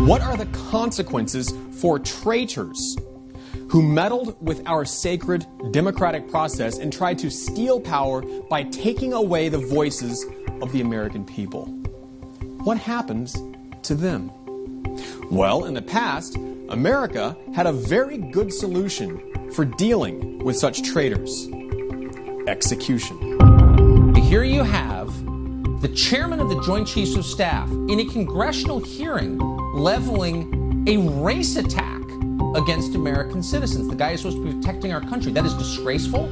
What are the consequences for traitors who meddled with our sacred democratic process and tried to steal power by taking away the voices of the American people? What happens to them? Well, in the past, America had a very good solution for dealing with such traitors: execution. Here you have the chairman of the Joint Chiefs of Staff in a congressional hearing leveling a race attack against American citizens. The guy is supposed to be protecting our country. That is disgraceful.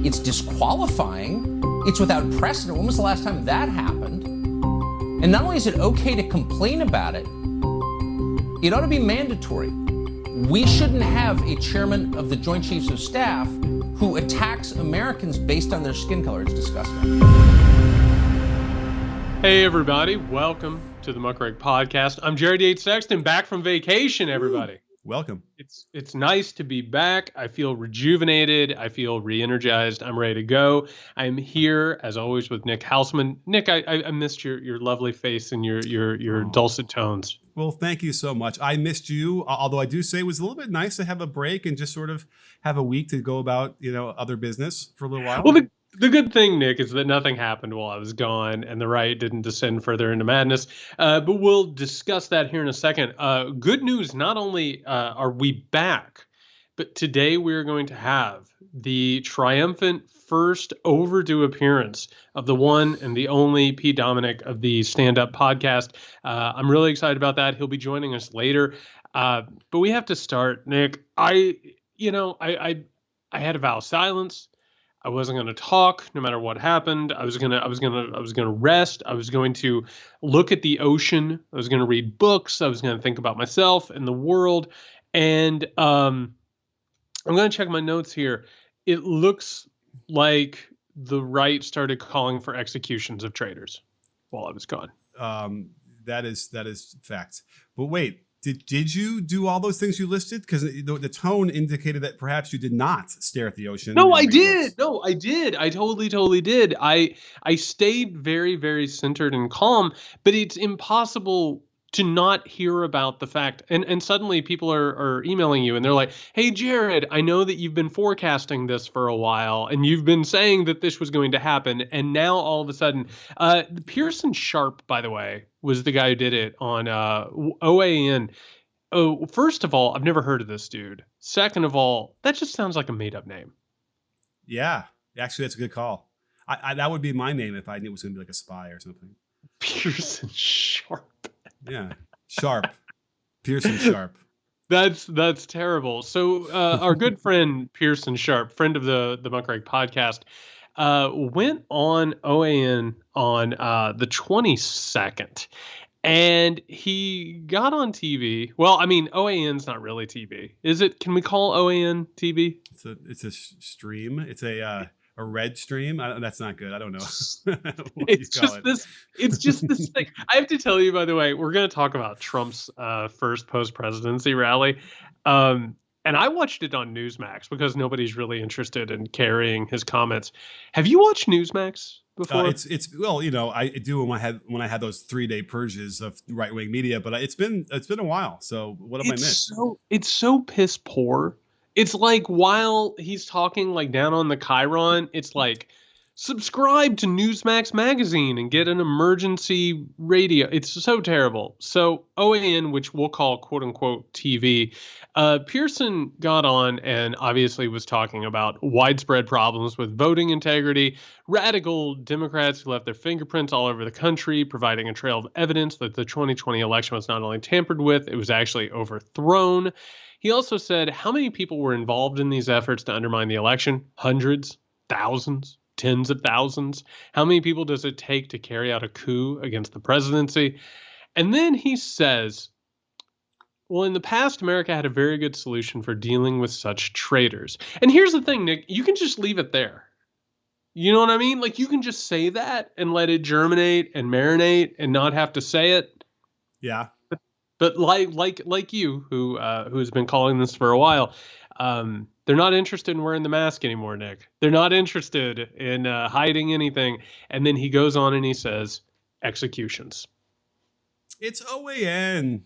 It's disqualifying. It's without precedent. When was the last time that happened? And not only is it okay to complain about it, it ought to be mandatory. We shouldn't have a chairman of the Joint Chiefs of Staff who attacks Americans based on their skin color. It's disgusting. Hey everybody, welcome to the Muckrake Podcast. I'm Jared Yates Sexton, back from vacation, everybody. Welcome. It's nice to be back. I feel rejuvenated. I feel re-energized. I'm ready to go. I'm here, as always, with Nick Hauselman. Nick, I missed your lovely face and your dulcet tones. Well, thank you so much. I missed you, although I do say it was a little bit nice to have a break and just sort of have a week to go about, other business for a little while. Well, the good thing, Nick, is that nothing happened while I was gone and the right didn't descend further into madness. But we'll discuss that here in a second. Good news, not only are we back, but today we're going to have the triumphant first overdue appearance of the one and the only P. Dominick of the Stand Up podcast. I'm really excited about that. He'll be joining us later. But we have to start, Nick. I had a vow of silence. I wasn't going to talk no matter what happened. I was going to rest. I was going to look at the ocean. I was going to read books. I was going to think about myself and the world. And I'm going to check my notes here. It looks like the right started calling for executions of traitors while I was gone. That is fact. But wait. Did you do all those things you listed? Because the tone indicated that perhaps you did not stare at the ocean. No, I did. No, I did. I totally did. I stayed very, very centered and calm, but it's impossible to not hear about the fact. And suddenly people are emailing you and they're like, hey, Jared, I know that you've been forecasting this for a while and you've been saying that this was going to happen. And now all of a sudden, Pearson Sharp, by the way, was the guy who did it on OAN. Oh, first of all, I've never heard of this dude. Second of all, that just sounds like a made up name. Yeah, actually, that's a good call. I that would be my name if I knew it was going to be like a spy or something. Pearson Sharp. Yeah, Sharp. Pearson Sharp. That's terrible. So our good friend Pearson Sharp, friend of the Muckrake podcast, went on OAN on the 22nd, and he got on TV. Well, I mean, OAN's not really TV, is it? Can we call OAN TV? It's a stream. It's a red stream. That's not good. I don't know. It's just this thing. I have to tell you, by the way, we're going to talk about Trump's first post-presidency rally. And I watched it on Newsmax because nobody's really interested in carrying his comments. Have you watched Newsmax before? I do when I had those 3-day purges of right-wing media, but it's been a while. So what have I missed? It's so piss poor. It's like while he's talking like down on the Chiron, it's like subscribe to Newsmax magazine and get an emergency radio. It's so terrible. So OAN, which we'll call quote unquote TV, Pearson got on and obviously was talking about widespread problems with voting integrity, radical Democrats who left their fingerprints all over the country, providing a trail of evidence that the 2020 election was not only tampered with, it was actually overthrown. He also said how many people were involved in these efforts to undermine the election? Hundreds, thousands, tens of thousands. How many people does it take to carry out a coup against the presidency? And then he says, well, in the past, America had a very good solution for dealing with such traitors. And here's the thing, Nick, you can just leave it there. You know what I mean? Like you can just say that and let it germinate and marinate and not have to say it. Yeah. But like you, who has been calling this for a while, they're not interested in wearing the mask anymore, Nick. They're not interested in hiding anything. And then he goes on and he says, executions. It's OAN.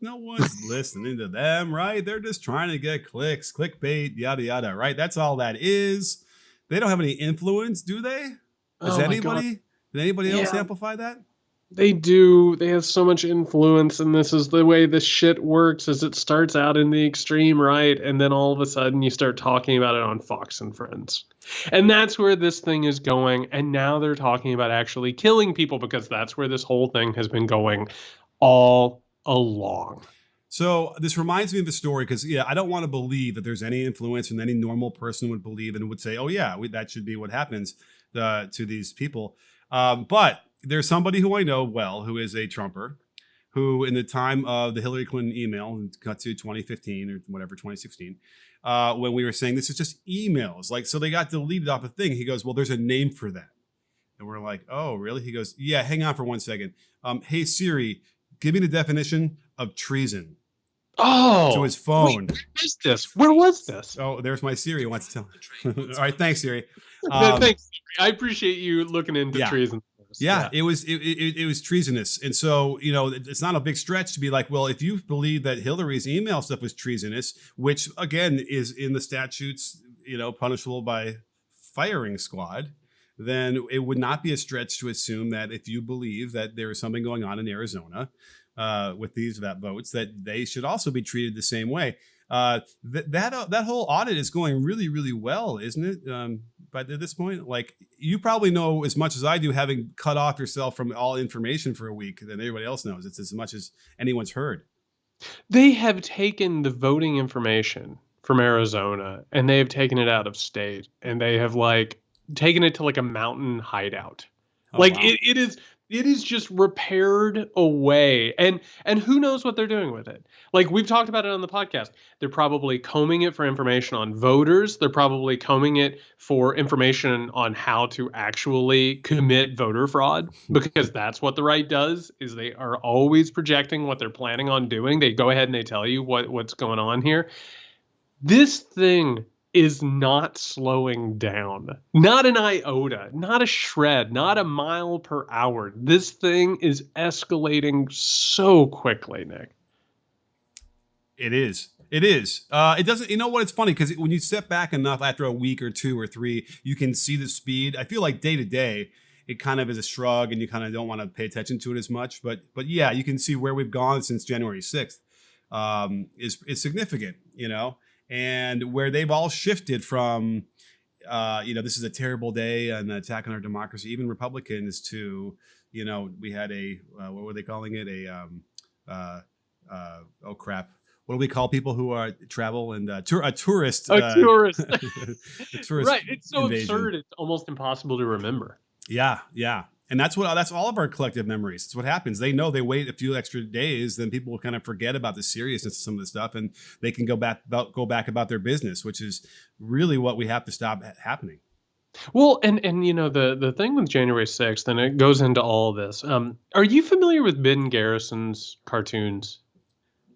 No one's listening to them, right? They're just trying to get clicks, clickbait, yada yada, right? That's all that is. They don't have any influence, do they? Does anybody? Did anybody else amplify that? They do. They have so much influence, and this is the way this shit works. Is it starts out in the extreme right, and then all of a sudden you start talking about it on Fox and Friends, and that's where this thing is going. And now they're talking about actually killing people because that's where this whole thing has been going all along. So this reminds me of the story because, I don't want to believe that there's any influence and any normal person would believe and would say, oh, yeah, that should be what happens to these people. But there's somebody who I know well who is a Trumper who in the time of the Hillary Clinton email, cut to 2015 or whatever, 2016, when we were saying this is just emails. Like, so they got deleted off a thing. He goes, well, there's a name for that. And we're like, oh, really? He goes, yeah, hang on for 1 second. Hey, Siri, give me the definition of treason. Oh, to his phone. Wait, where is this? Where was this? Oh, there's my Siri. Wants to tell. All right, thanks, Siri. Thanks. I appreciate you looking into treason. Yeah, it was treasonous, and so it's not a big stretch to be like, well, if you believe that Hillary's email stuff was treasonous, which again is in the statutes, punishable by firing squad, then it would not be a stretch to assume that if you believe that there is something going on in Arizona with these votes, that they should also be treated the same way. That whole audit is going really, really well, isn't it? But at this point, like, you probably know as much as I do, having cut off yourself from all information for a week, than everybody else knows. It's as much as anyone's heard. They have taken the voting information from Arizona and they have taken it out of state, and they have taken it to a mountain hideout. Oh, wow. It is just repaired away, and who knows what they're doing with it. We've talked about it on the podcast. They're probably combing it for information on voters. They're probably combing it for information on how to actually commit voter fraud, because that's what the right does, is they are always projecting what they're planning on doing. They go ahead and they tell you what's going on here. This thing is not slowing down. Not an iota, not a shred, not a mile per hour. This thing is escalating so quickly, Nick. It is. It doesn't, it's funny because when you step back enough after a week or two or three, you can see the speed. I feel like day to day, it kind of is a shrug and you kind of don't want to pay attention to it as much. But yeah, you can see where we've gone since January 6th is significant, and where they've all shifted from, this is a terrible day, an attack on our democracy, even Republicans, to, we had what were they calling it? Oh crap. What do we call people who travel and a tourist? A tourist. A tourist. Right. It's so invasion. absurd. It's almost impossible to remember. Yeah. And that's all of our collective memories. It's what happens. They know they wait a few extra days, then people will kind of forget about the seriousness of some of the stuff, and they can go back about their business, which is really what we have to stop happening. Well, and the thing with January 6th, and it goes into all of this. Are you familiar with Ben Garrison's cartoons?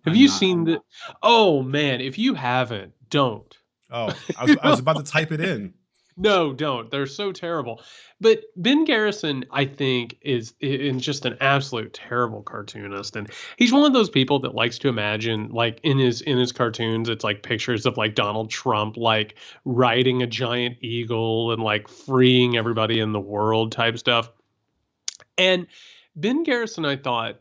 Have you seen the? Oh man, if you haven't, don't. Oh, I was about to type it in. No, don't. They're so terrible. But Ben Garrison, I think, is just an absolute terrible cartoonist. And he's one of those people that likes to imagine, in his cartoons, it's pictures of Donald Trump, riding a giant eagle and freeing everybody in the world type stuff. And Ben Garrison, I thought,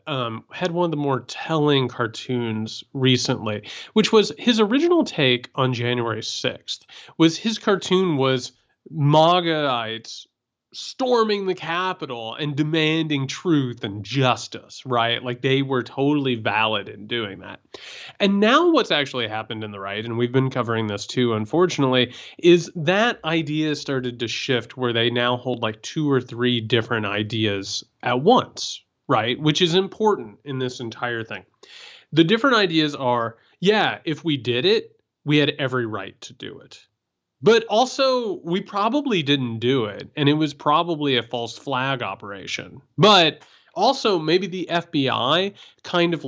had one of the more telling cartoons recently, which was his original take on January 6th. His cartoon was MAGAites storming the Capitol and demanding truth and justice, right? They were totally valid in doing that. And now what's actually happened in the right, and we've been covering this too, unfortunately, is that idea started to shift where they now hold 2 or 3 different ideas at once, right? Which is important in this entire thing. The different ideas are, yeah, if we did it, we had every right to do it. But also, we probably didn't do it, and it was probably a false flag operation. But also, maybe the FBI kind of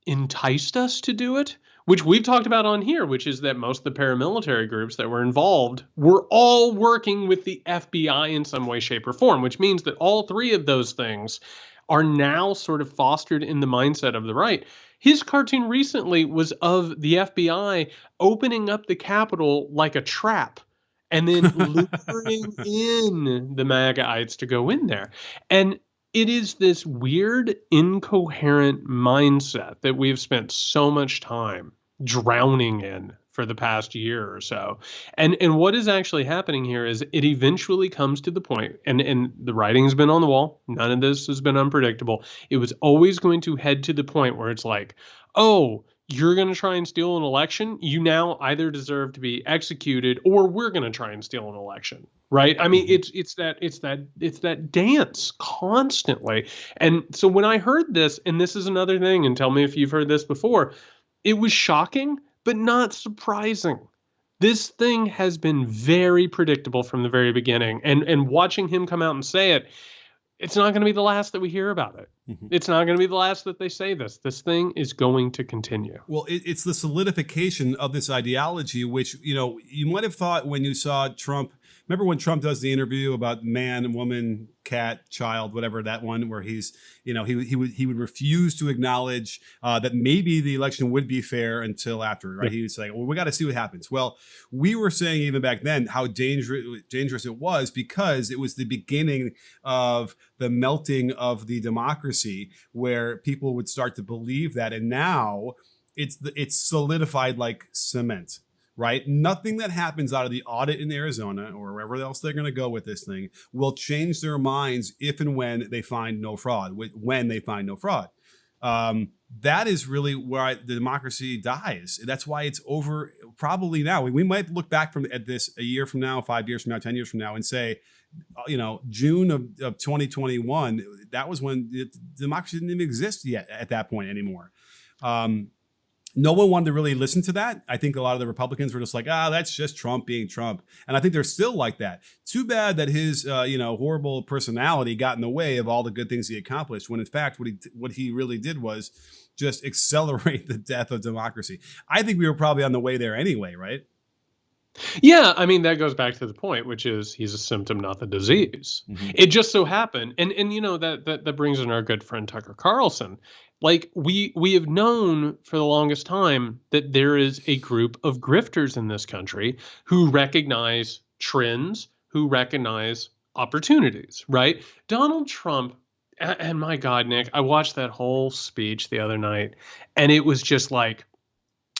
enticed us to do it, which we've talked about on here, which is that most of the paramilitary groups that were involved were all working with the FBI in some way, shape, or form, which means that all 3 of those things are now sort of fostered in the mindset of the right. His cartoon recently was of the FBI opening up the Capitol like a trap and then luring in the MAGAites to go in there. And it is this weird, incoherent mindset that we have spent so much time drowning in for the past year or so. And what is actually happening here is it eventually comes to the point, and the writing's been on the wall. None of this has been unpredictable. It was always going to head to the point where it's like, oh, you're going to try and steal an election. You now either deserve to be executed, or we're going to try and steal an election. Right. I mean, it's that dance constantly. And so when I heard this, and this is another thing, and tell me if you've heard this before, it was shocking, but not surprising. This thing has been very predictable from the very beginning. And watching him come out and say it, it's not going to be the last that we hear about it. It's not going to be the last that they say this. This thing is going to continue. Well, it's the solidification of this ideology, which, you might have thought when you saw Trump. Remember when Trump does the interview about man, woman, cat, child, whatever, that one where he's, he would refuse to acknowledge that maybe the election would be fair until after, right? He was like, well, we got to see what happens. Well, we were saying even back then how dangerous it was, because it was the beginning of the melting of the democracy, where people would start to believe that. And now it's solidified like cement. Right? Nothing that happens out of the audit in Arizona or wherever else they're going to go with this thing will change their minds if and when they find no fraud. When they find no fraud, that is really where the democracy dies. That's why it's over. Probably now we might look back at this a year from now, 5 years from now, 10 years from now, and say, June of 2021. That was when democracy didn't even exist yet at that point anymore. No one wanted to really listen to that. I think a lot of the Republicans were just like, that's just Trump being Trump. And I think they're still like that. Too bad that his, horrible personality got in the way of all the good things he accomplished, when in fact, what he really did was just accelerate the death of democracy. I think we were probably on the way there anyway, right? Yeah, I mean, that goes back to the point, which is he's a symptom, not the disease. It just so happened. And that brings in our good friend Tucker Carlson. Like we have known for the longest time that there is a group of grifters in this country who recognize trends, who recognize opportunities, right? Donald Trump, and my God, Nick, I watched that whole speech the other night, and it was just like,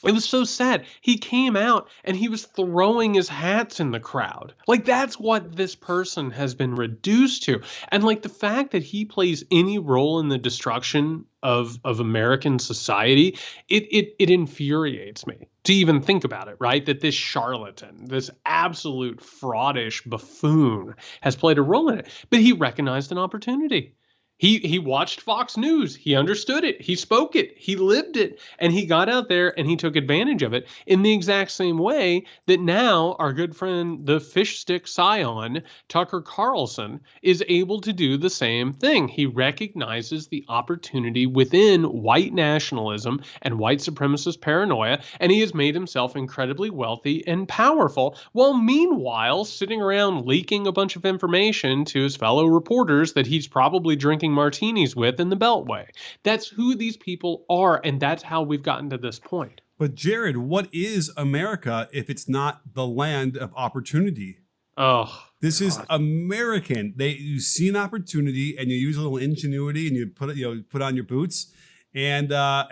it was so sad. He came out and he was throwing his hats in the crowd. Like, that's what this person has been reduced to. And like the fact that he plays any role in the destruction of American society, it infuriates me to even think about it, right? That this charlatan, this absolute fraudish buffoon has played a role in it. But he recognized an opportunity. He watched Fox News. He understood it. He spoke it. He lived it. And he got out there and he took advantage of it in the exact same way that now our good friend, the fish stick scion, Tucker Carlson, is able to do the same thing. He recognizes the opportunity within white nationalism and white supremacist paranoia, and he has made himself incredibly wealthy and powerful, while meanwhile sitting around leaking a bunch of information to his fellow reporters that he's probably drinking martinis with in the Beltway. That's who these people are, and that's how we've gotten to this point. But Jared, what is America if it's not the land of opportunity? Oh, this God. is American. You see an opportunity and you use a little ingenuity and you put on your boots and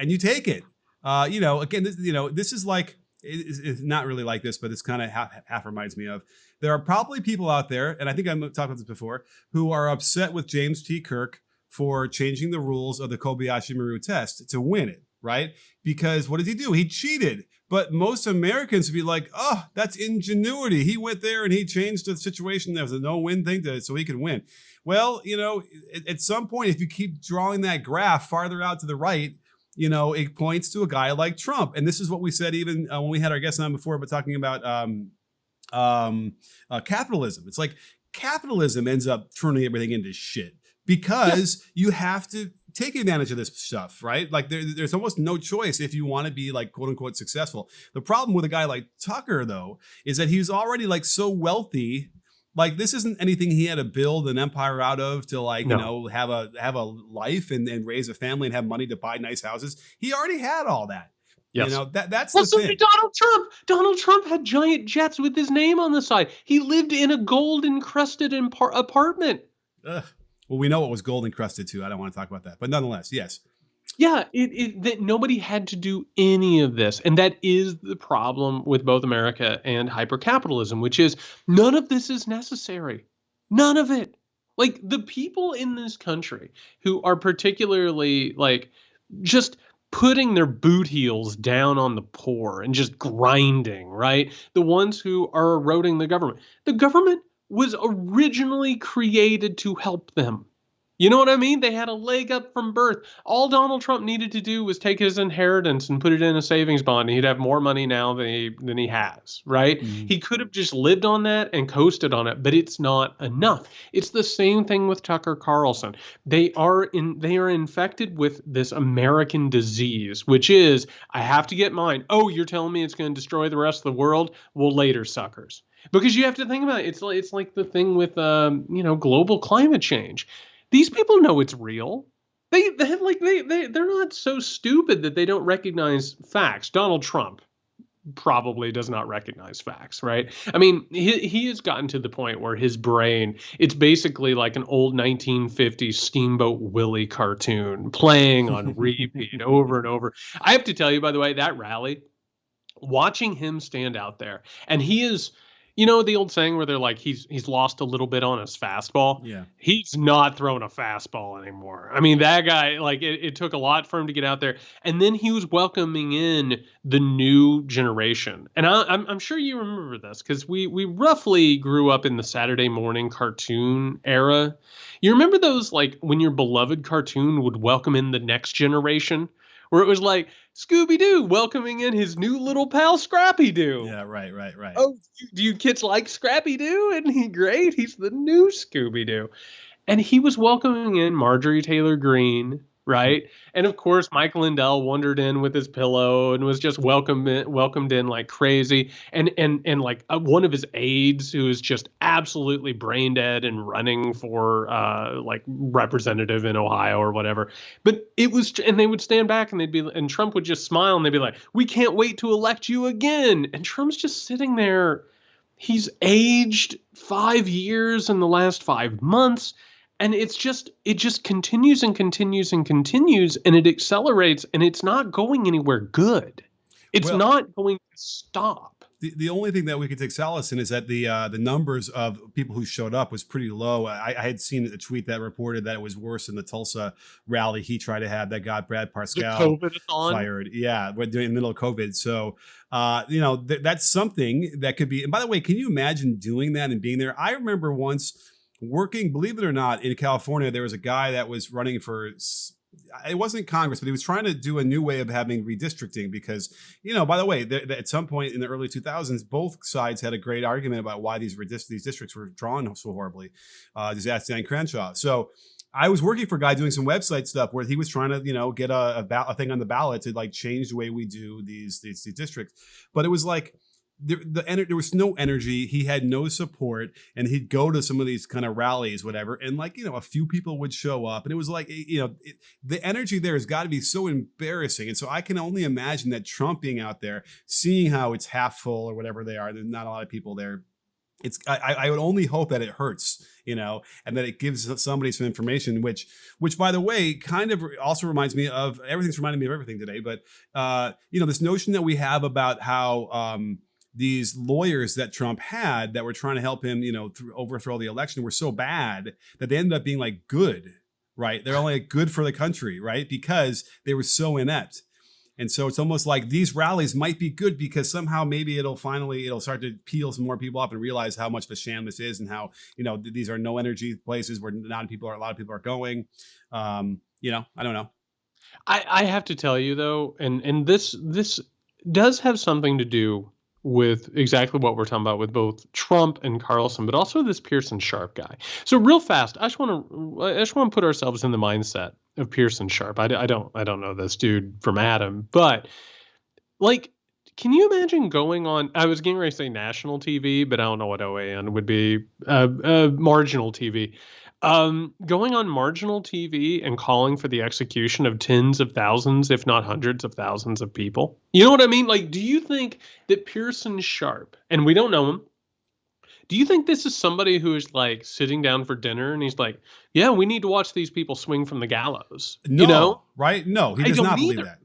you take it. Again, this is like, it's not really like this, but it's kind of half reminds me of. There are probably people out there, and I think I've talked about this before, who are upset with James T. Kirk for changing the rules of the Kobayashi-Maru test to win it, right? Because what did he do? He cheated. But most Americans would be like, oh, that's ingenuity. He went there and he changed the situation. There was a no-win thing so he could win. Well, at some point, if you keep drawing that graph farther out to the right, it points to a guy like Trump. And this is what we said even when we had our guest on before, but talking about capitalism. It's like capitalism ends up turning everything into shit because you have to take advantage of this stuff, right? Like there's almost no choice if you want to be like quote unquote successful. The problem with a guy like Tucker though is that he's already like so wealthy, Like, this isn't anything he had to build an empire out of to, like, No. you know, have a life and raise a family and have money to buy nice houses. He already had all that. Yes. You know, that's Well, the so thing. did Donald Trump. Donald Trump had giant jets with his name on the side. He lived in a gold-encrusted apartment. Ugh. Well, we know it was gold encrusted too. I don't want to talk about that, but nonetheless, yes. Yeah, that nobody had to do any of this. And that is the problem with both America and hypercapitalism, which is none of this is necessary. None of it. Like, the people in this country who are particularly, like, just putting their boot heels down on the poor and just grinding, right? The ones who are eroding the government. The government was originally created to help them. You know what I mean? They had a leg up from birth. All Donald Trump needed to do was take his inheritance and put it in a savings bond, and he'd have more money now than he has, right? He could have just lived on that and coasted on it, but it's not enough. It's the same thing with Tucker Carlson. They are infected with this American disease, which is, I have to get mine. Oh, you're telling me it's going to destroy the rest of the world? Well, later, suckers. Because you have to think about it. It's like the thing with global climate change. These people know it's real. They're not so stupid that they don't recognize facts. Donald Trump probably does not recognize facts, right? I mean, he has gotten to the point where his brain, it's basically like an old 1950s Steamboat Willie cartoon playing on repeat over and over. I have to tell you, by the way, that rally, watching him stand out there, and he is, you know, the old saying where they're like, he's lost a little bit on his fastball. Yeah. He's not throwing a fastball anymore. I mean, that guy, like, it took a lot for him to get out there. And then he was welcoming in the new generation. And I'm sure you remember this because we roughly grew up in the Saturday morning cartoon era. You remember those, like, when your beloved cartoon would welcome in the next generation? Where it was like Scooby-Doo welcoming in his new little pal Scrappy-Doo. Yeah, right. Oh, do you kids like Scrappy-Doo? Isn't he great? He's the new Scooby-Doo. And he was welcoming in Marjorie Taylor Greene, right? And of course, Mike Lindell wandered in with his pillow and was just welcomed in like crazy. And like one of his aides, who is just absolutely brain dead and running for like representative in Ohio or whatever. But it was, and they would stand back and Trump would just smile and they'd be like, "We can't wait to elect you again." And Trump's just sitting there. He's aged 5 years in the last 5 months. And it just continues and continues and continues, and it accelerates, and it's not going anywhere good. It's not going to stop. The only thing that we could take solace in is that the numbers of people who showed up was pretty low. I had seen a tweet that reported that it was worse than the Tulsa rally he tried to have that got Brad Parscale fired. Yeah, we're doing in the middle of COVID. So, that's something that could be. And by the way, can you imagine doing that and being there? I remember once working, believe it or not, in California, there was a guy that was running for, it wasn't Congress, but he was trying to do a new way of having redistricting because, by the way, at some point in the early 2000s, both sides had a great argument about why these districts were drawn so horribly. Just ask Dan Crenshaw. So I was working for a guy doing some website stuff where he was trying to, get a thing on the ballot to like change the way we do these districts. But it was like, there was no energy. He had no support, and he'd go to some of these kind of rallies, whatever, and a few people would show up, and it was like, the energy there has got to be so embarrassing. And so I can only imagine that Trump being out there, seeing how it's half full or whatever they are, there's not a lot of people there. I would only hope that it hurts, and that it gives somebody some information, which by the way, kind of also reminds me of everything's reminding me of everything today. But this notion that we have about how these lawyers that Trump had that were trying to help him, overthrow the election were so bad that they ended up being like good, right? They're only good for the country, right? Because they were so inept. And so it's almost like these rallies might be good because somehow maybe it'll start to peel some more people up and realize how much of a sham this is and how, these are no energy places where a lot of people are going. I don't know. I have to tell you though, and this does have something to do with exactly what we're talking about with both Trump and Carlson, but also this Pearson Sharp guy. So real fast, I just want to put ourselves in the mindset of Pearson Sharp. I don't know this dude from Adam, but like, can you imagine going on? I was getting ready to say national TV, but I don't know what OAN would be. Marginal TV. Going on marginal TV and calling for the execution of tens of thousands, if not hundreds of thousands of people. You know what I mean? Like, do you think that Pearson Sharp, and we don't know him, do you think this is somebody who is like sitting down for dinner and he's like, yeah, we need to watch these people swing from the gallows? No, you know? right? No, he I does don't not believe either. that.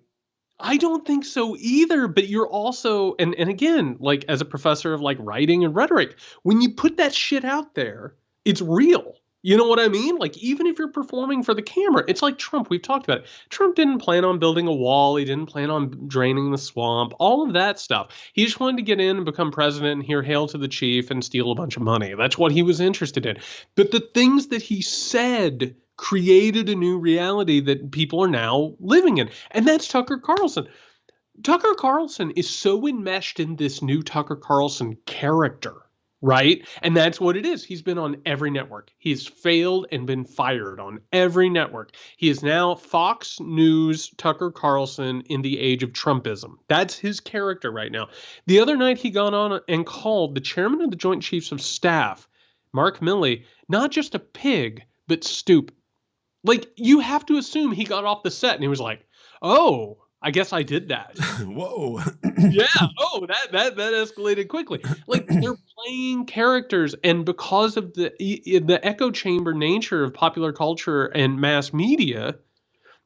I don't think so either, but you're also, and again, like as a professor of like writing and rhetoric, when you put that shit out there, it's real. You know what I mean? Like, even if you're performing for the camera, it's like Trump. We've talked about it. Trump didn't plan on building a wall. He didn't plan on draining the swamp, all of that stuff. He just wanted to get in and become president and hear hail to the chief and steal a bunch of money. That's what he was interested in. But the things that he said created a new reality that people are now living in. And that's Tucker Carlson. Tucker Carlson is so enmeshed in this new Tucker Carlson character, right? And that's what it is. He's been on every network. He's failed and been fired on every network. He is now Fox News Tucker Carlson in the age of Trumpism. That's his character right now. The other night he got on and called the chairman of the Joint Chiefs of Staff, Mark Milley, not just a pig, but stupid. Like, you have to assume he got off the set and he was like, oh, I guess I did that. Whoa. Yeah. Oh, that escalated quickly. Like, they're playing characters, and because of the echo chamber nature of popular culture and mass media,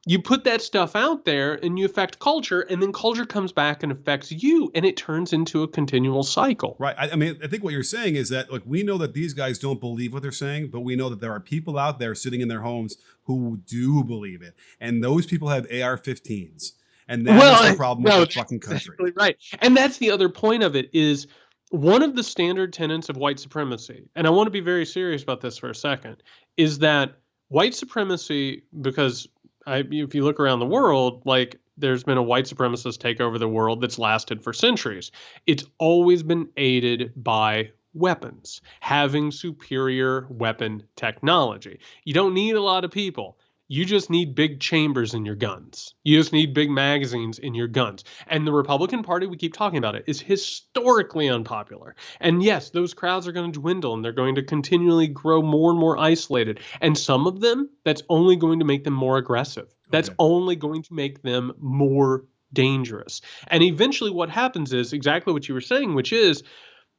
you put that stuff out there and you affect culture, and then culture comes back and affects you, and it turns into a continual cycle. Right. I mean, I think what you're saying is that, like, we know that these guys don't believe what they're saying, but we know that there are people out there sitting in their homes who do believe it. And those people have AR-15s. And that's the problem with the fucking country. Exactly right. And that's the other point of it, is one of the standard tenets of white supremacy, and I want to be very serious about this for a second, is that white supremacy, because if you look around the world, like, there's been a white supremacist take over the world that's lasted for centuries. It's always been aided by weapons, having superior weapon technology. You don't need a lot of people. You just need big chambers in your guns. You just need big magazines in your guns. And the Republican Party, we keep talking about it, is historically unpopular. And yes, those crowds are going to dwindle, and they're going to continually grow more and more isolated. And some of them, that's only going to make them more aggressive. That's only going to make them more dangerous. And eventually what happens is exactly what you were saying, which is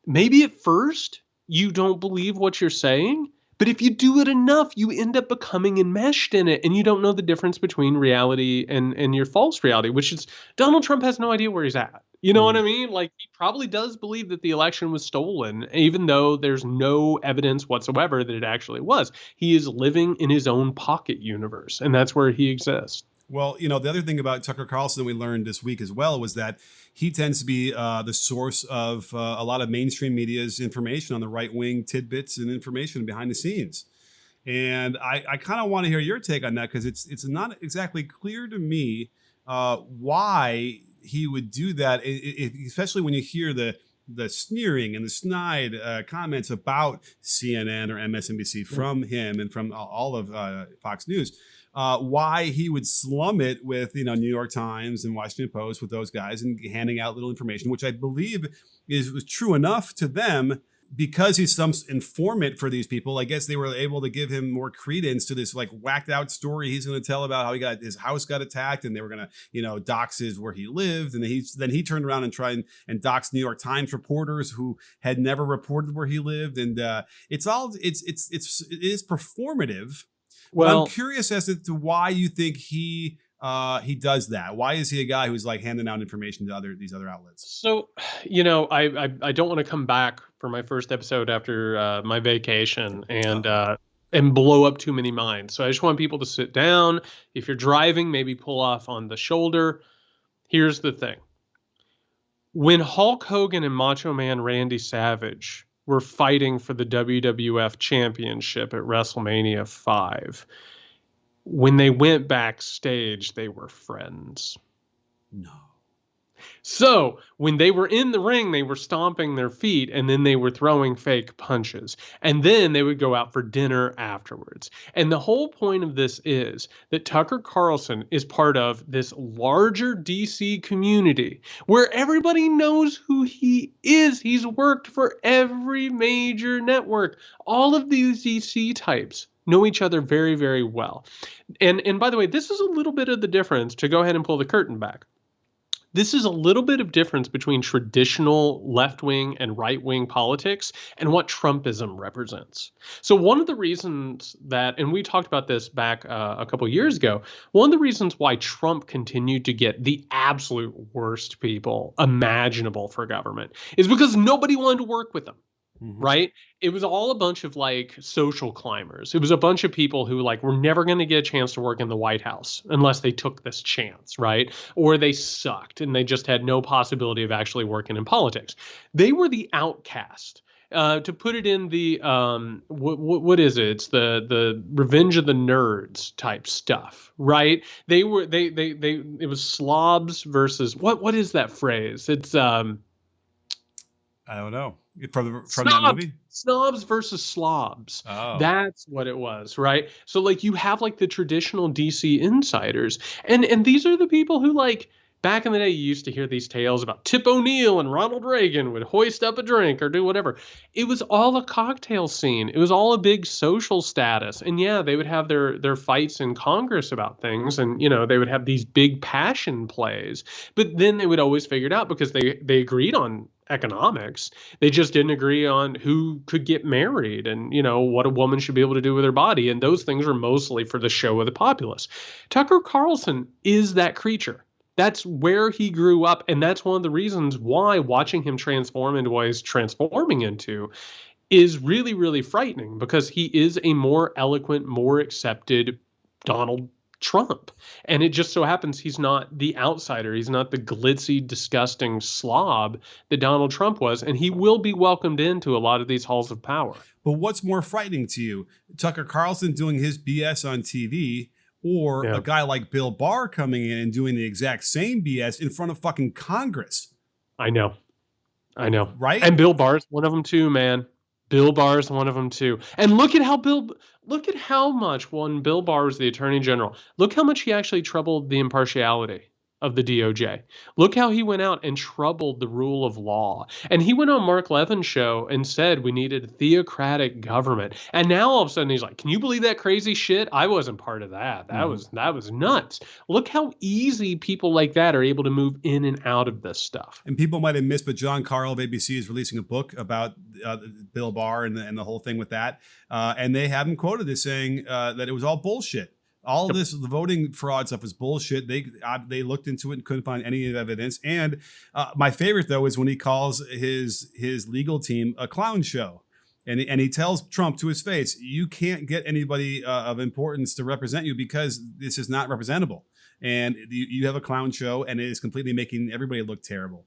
maybe at first you don't believe what you're saying, but if you do it enough, you end up becoming enmeshed in it, and you don't know the difference between reality and your false reality, which is Donald Trump has no idea where he's at. You know what I mean? Like, he probably does believe that the election was stolen, even though there's no evidence whatsoever that it actually was. He is living in his own pocket universe, and that's where he exists. Well, you know, the other thing about Tucker Carlson we learned this week as well was that he tends to be the source of a lot of mainstream media's information on the right-wing tidbits and information behind the scenes. And I kind of want to hear your take on that, because it's not exactly clear to me why he would do that, especially when you hear the sneering and the snide comments about CNN or MSNBC from him and from all of Fox News. Why he would slum it with, you know, New York Times and Washington Post with those guys and handing out little information, which I believe was true enough to them because he's some informant for these people. I guess they were able to give him more credence to this like whacked out story he's going to tell about how his house got attacked, and they were going to, you know, dox where he lived. And then he turned around and tried and doxed New York Times reporters who had never reported where he lived. And it is performative. Well, I'm curious as to why you think he does that. Why is he a guy who's like handing out information to these other outlets? So, you know, I don't want to come back for my first episode after my vacation and blow up too many minds. So I just want people to sit down. If you're driving, maybe pull off on the shoulder. Here's the thing. When Hulk Hogan and Macho Man Randy Savage were fighting for the WWF Championship at WrestleMania 5. When they went backstage, they were friends. No. So when they were in the ring, they were stomping their feet and then they were throwing fake punches. And then they would go out for dinner afterwards. And the whole point of this is that Tucker Carlson is part of this larger DC community where everybody knows who he is. He's worked for every major network. All of these DC types know each other very, very well. And by the way, this is a little bit of the difference, to go ahead and pull the curtain back. This is a little bit of difference between traditional left-wing and right-wing politics and what Trumpism represents. So one of the reasons that, and we talked about this back a couple of years ago, one of the reasons why Trump continued to get the absolute worst people imaginable for government is because nobody wanted to work with him. Right? It was all a bunch of like social climbers. It was a bunch of people who like were never going to get a chance to work in the White House unless they took this chance, right? Or they sucked and they just had no possibility of actually working in politics. They were the outcast. To put it in the what is it? It's the Revenge of the Nerds type stuff, right? They it was slobs versus what is that phrase? It's I don't know. From that movie? Snobs versus slobs. Oh. That's what it was, right? So like you have like the traditional DC insiders, and these are the people who like back in the day you used to hear these tales about Tip O'Neill and Ronald Reagan would hoist up a drink or do whatever. It was all a cocktail scene. It was all a big social status. And yeah, they would have their fights in Congress about things, and they would have these big passion plays. But then they would always figure it out because they agreed on economics. They just didn't agree on who could get married and, what a woman should be able to do with her body. And those things were mostly for the show of the populace. Tucker Carlson is that creature. That's where he grew up. And that's one of the reasons why watching him transform into what he's transforming into is really, really frightening, because he is a more eloquent, more accepted Donald Trump. And it just so happens he's not the outsider. He's not the glitzy, disgusting slob that Donald Trump was. And he will be welcomed into a lot of these halls of power. But what's more frightening to you? Tucker Carlson doing his BS on TV, or a guy like Bill Barr coming in and doing the exact same BS in front of fucking Congress? I know. Right? And Bill Barr's one of them too, man. Bill Barr's one of them too. And look at how much, when Bill Barr was the Attorney General, look how much he actually troubled the impartiality of the DOJ. Look how he went out and troubled the rule of law. And he went on Mark Levin's show and said we needed a theocratic government. And now all of a sudden he's like, can you believe that crazy shit? I wasn't part of that. That was nuts. Look how easy people like that are able to move in and out of this stuff. And people might have missed, but John Carl of ABC is releasing a book about Bill Barr and the whole thing with that. And they have him quoted as saying that it was all bullshit. All this, the voting fraud stuff, is bullshit. They looked into it and couldn't find any evidence. And my favorite, though, is when he calls his legal team a clown show. And he tells Trump to his face, you can't get anybody of importance to represent you because this is not representable. And you have a clown show, and it is completely making everybody look terrible.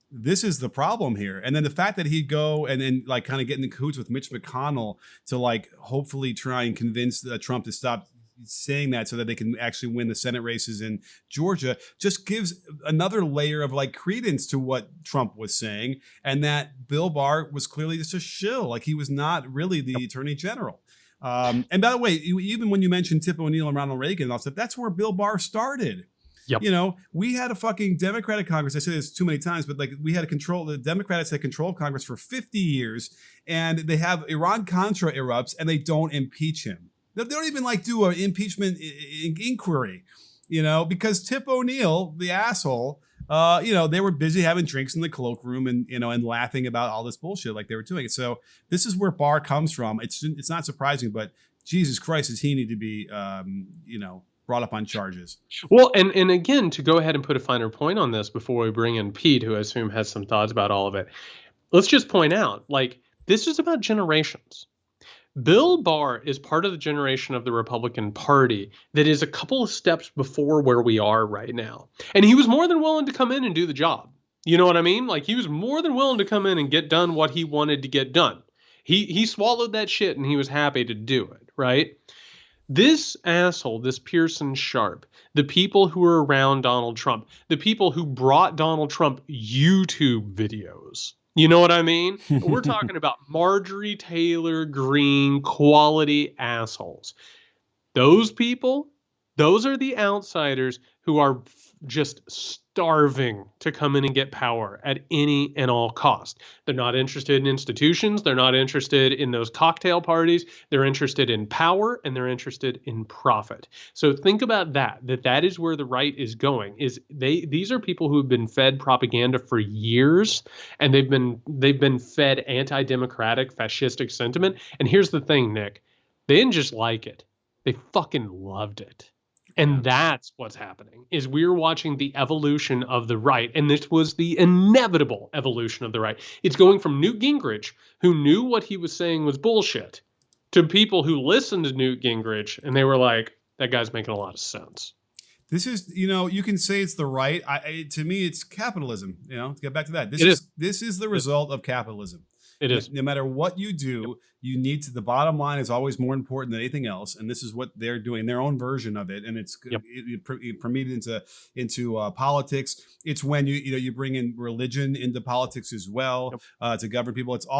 This is the problem here. And then the fact that he'd go and then like kind of get in the cahoots with Mitch McConnell to like hopefully try and convince Trump to stop saying that so that they can actually win the Senate races in Georgia just gives another layer of like credence to what Trump was saying. And that Bill Barr was clearly just a shill. Like he was not really the Attorney General. And by the way, even when you mentioned Tip O'Neill and Ronald Reagan and all stuff, that's where Bill Barr started. Yep. We had a fucking Democratic Congress. I say this too many times, but like the Democrats had control of Congress for 50 years, and they have Iran-Contra erupts, and they don't impeach him. They don't even like do an impeachment inquiry, because Tip O'Neill, the asshole, they were busy having drinks in the cloakroom and laughing about all this bullshit like they were doing. So this is where Barr comes from. It's not surprising, but Jesus Christ, does he need to be, brought up on charges? Well, and again, to go ahead and put a finer point on this before we bring in Pete, who I assume has some thoughts about all of it, let's just point out, like, this is about generations. Bill Barr is part of the generation of the Republican Party that is a couple of steps before where we are right now. And he was more than willing to come in and do the job. You know what I mean? Like, he was more than willing to come in and get done what he wanted to get done. He swallowed that shit and he was happy to do it, right? This asshole, this Pearson Sharp, the people who are around Donald Trump, the people who brought Donald Trump YouTube videos. You know what I mean? We're talking about Marjorie Taylor Greene quality assholes. Those people, those are the outsiders who are just starving to come in and get power at any and all cost. They're not interested in institutions. They're not interested in those cocktail parties. They're interested in power, and they're interested in profit. So think about that is where the right is going. These are people who have been fed propaganda for years, and they've been fed anti-democratic, fascistic sentiment. And here's the thing, Nick, they didn't just like it. They fucking loved it. And that's what's happening, is we're watching the evolution of the right. And this was the inevitable evolution of the right. It's going from Newt Gingrich, who knew what he was saying was bullshit, to people who listened to Newt Gingrich and they were like, that guy's making a lot of sense. This is, you can say it's the right. To me, it's capitalism. To get back to that. This is the result of capitalism. It is. No matter what you do, you need to. The bottom line is always more important than anything else, and this is what they're doing, their own version of it, and it's permeated into politics. It's when you bring in religion into politics as well, to govern people. This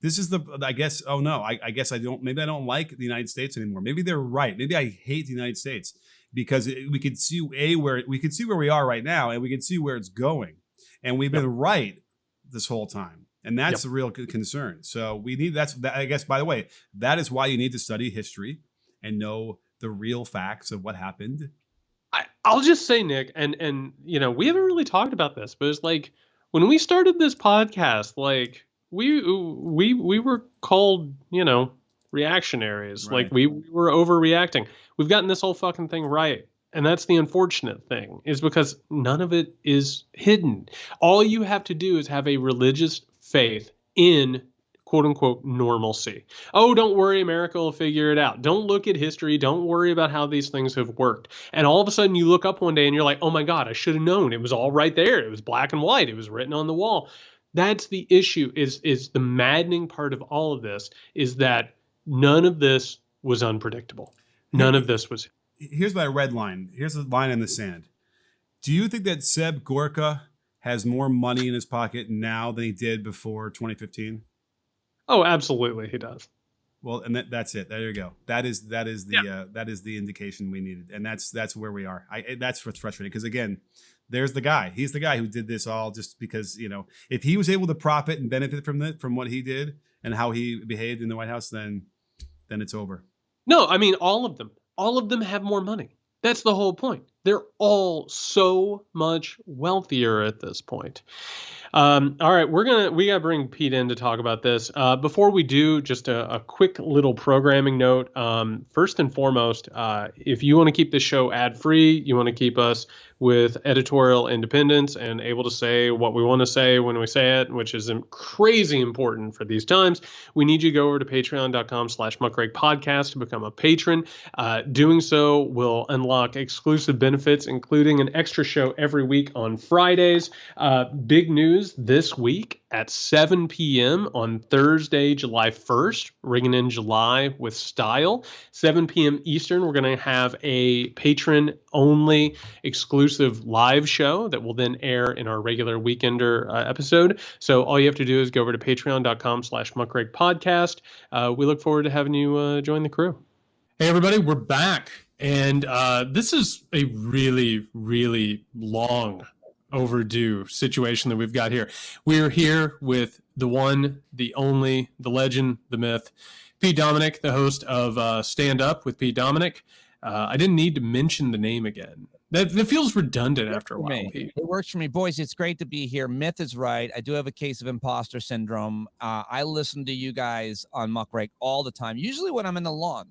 is the, I guess. Oh no, I guess I don't. Maybe I don't like the United States anymore. Maybe they're right. Maybe I hate the United States because we could see where we are right now, and we can see where it's going, and we've been right this whole time. And that's the real concern. So we need, I guess, by the way, that is why you need to study history and know the real facts of what happened. I'll just say, Nick, and we haven't really talked about this, but it's like when we started this podcast, like we were called, reactionaries. Right. Like we were overreacting. We've gotten this whole fucking thing right. And that's the unfortunate thing, is because none of it is hidden. All you have to do is have a religious faith in quote unquote normalcy. Oh, don't worry, America will figure it out. Don't look at history. Don't worry about how these things have worked. And all of a sudden you look up one day and you're like, oh my God, I should have known. It was all right there. It was black and white. It was written on the wall. That's the issue, is the maddening part of all of this, is that none of this was unpredictable. None of this was. Here's my red line. Here's the line in the sand. Do you think that Seb Gorka has more money in his pocket now than he did before 2015? Oh, absolutely, he does. Well, and that's it. There you go. That is the indication we needed, and that's where we are. That's what's frustrating, because again, there's the guy. He's the guy who did this all just because if he was able to profit and benefit from what he did and how he behaved in the White House, then it's over. No, I mean all of them. All of them have more money. That's the whole point. They're all so much wealthier at this point. All right, we gotta bring Pete in to talk about this. Before we do, just a quick little programming note. First and foremost, if you want to keep this show ad-free, you want to keep us with editorial independence and able to say what we want to say when we say it, which is crazy important for these times, we need you to go over to patreon.com/muckrakepodcast to become a patron. Doing so will unlock exclusive benefits, including an extra show every week on Fridays. Big news this week at 7 p.m. on Thursday, July 1st, ringing in July with style. 7 p.m. Eastern, we're going to have a patron-only exclusive live show that will then air in our regular Weekender episode. So all you have to do is go over to patreon.com/muckrakepodcast. We look forward to having you join the crew. Hey, everybody, we're back. And this is a really, really long overdue situation that we've got here. We're here with the one, the only, the legend, the myth, Pete Dominick, the host of Stand Up with Pete Dominick. I didn't need to mention the name again. That feels redundant after a while, Pete. It works for me. Boys, it's great to be here. Myth is right. I do have a case of imposter syndrome. I listen to you guys on Muckrake all the time, usually when I'm in the lawn.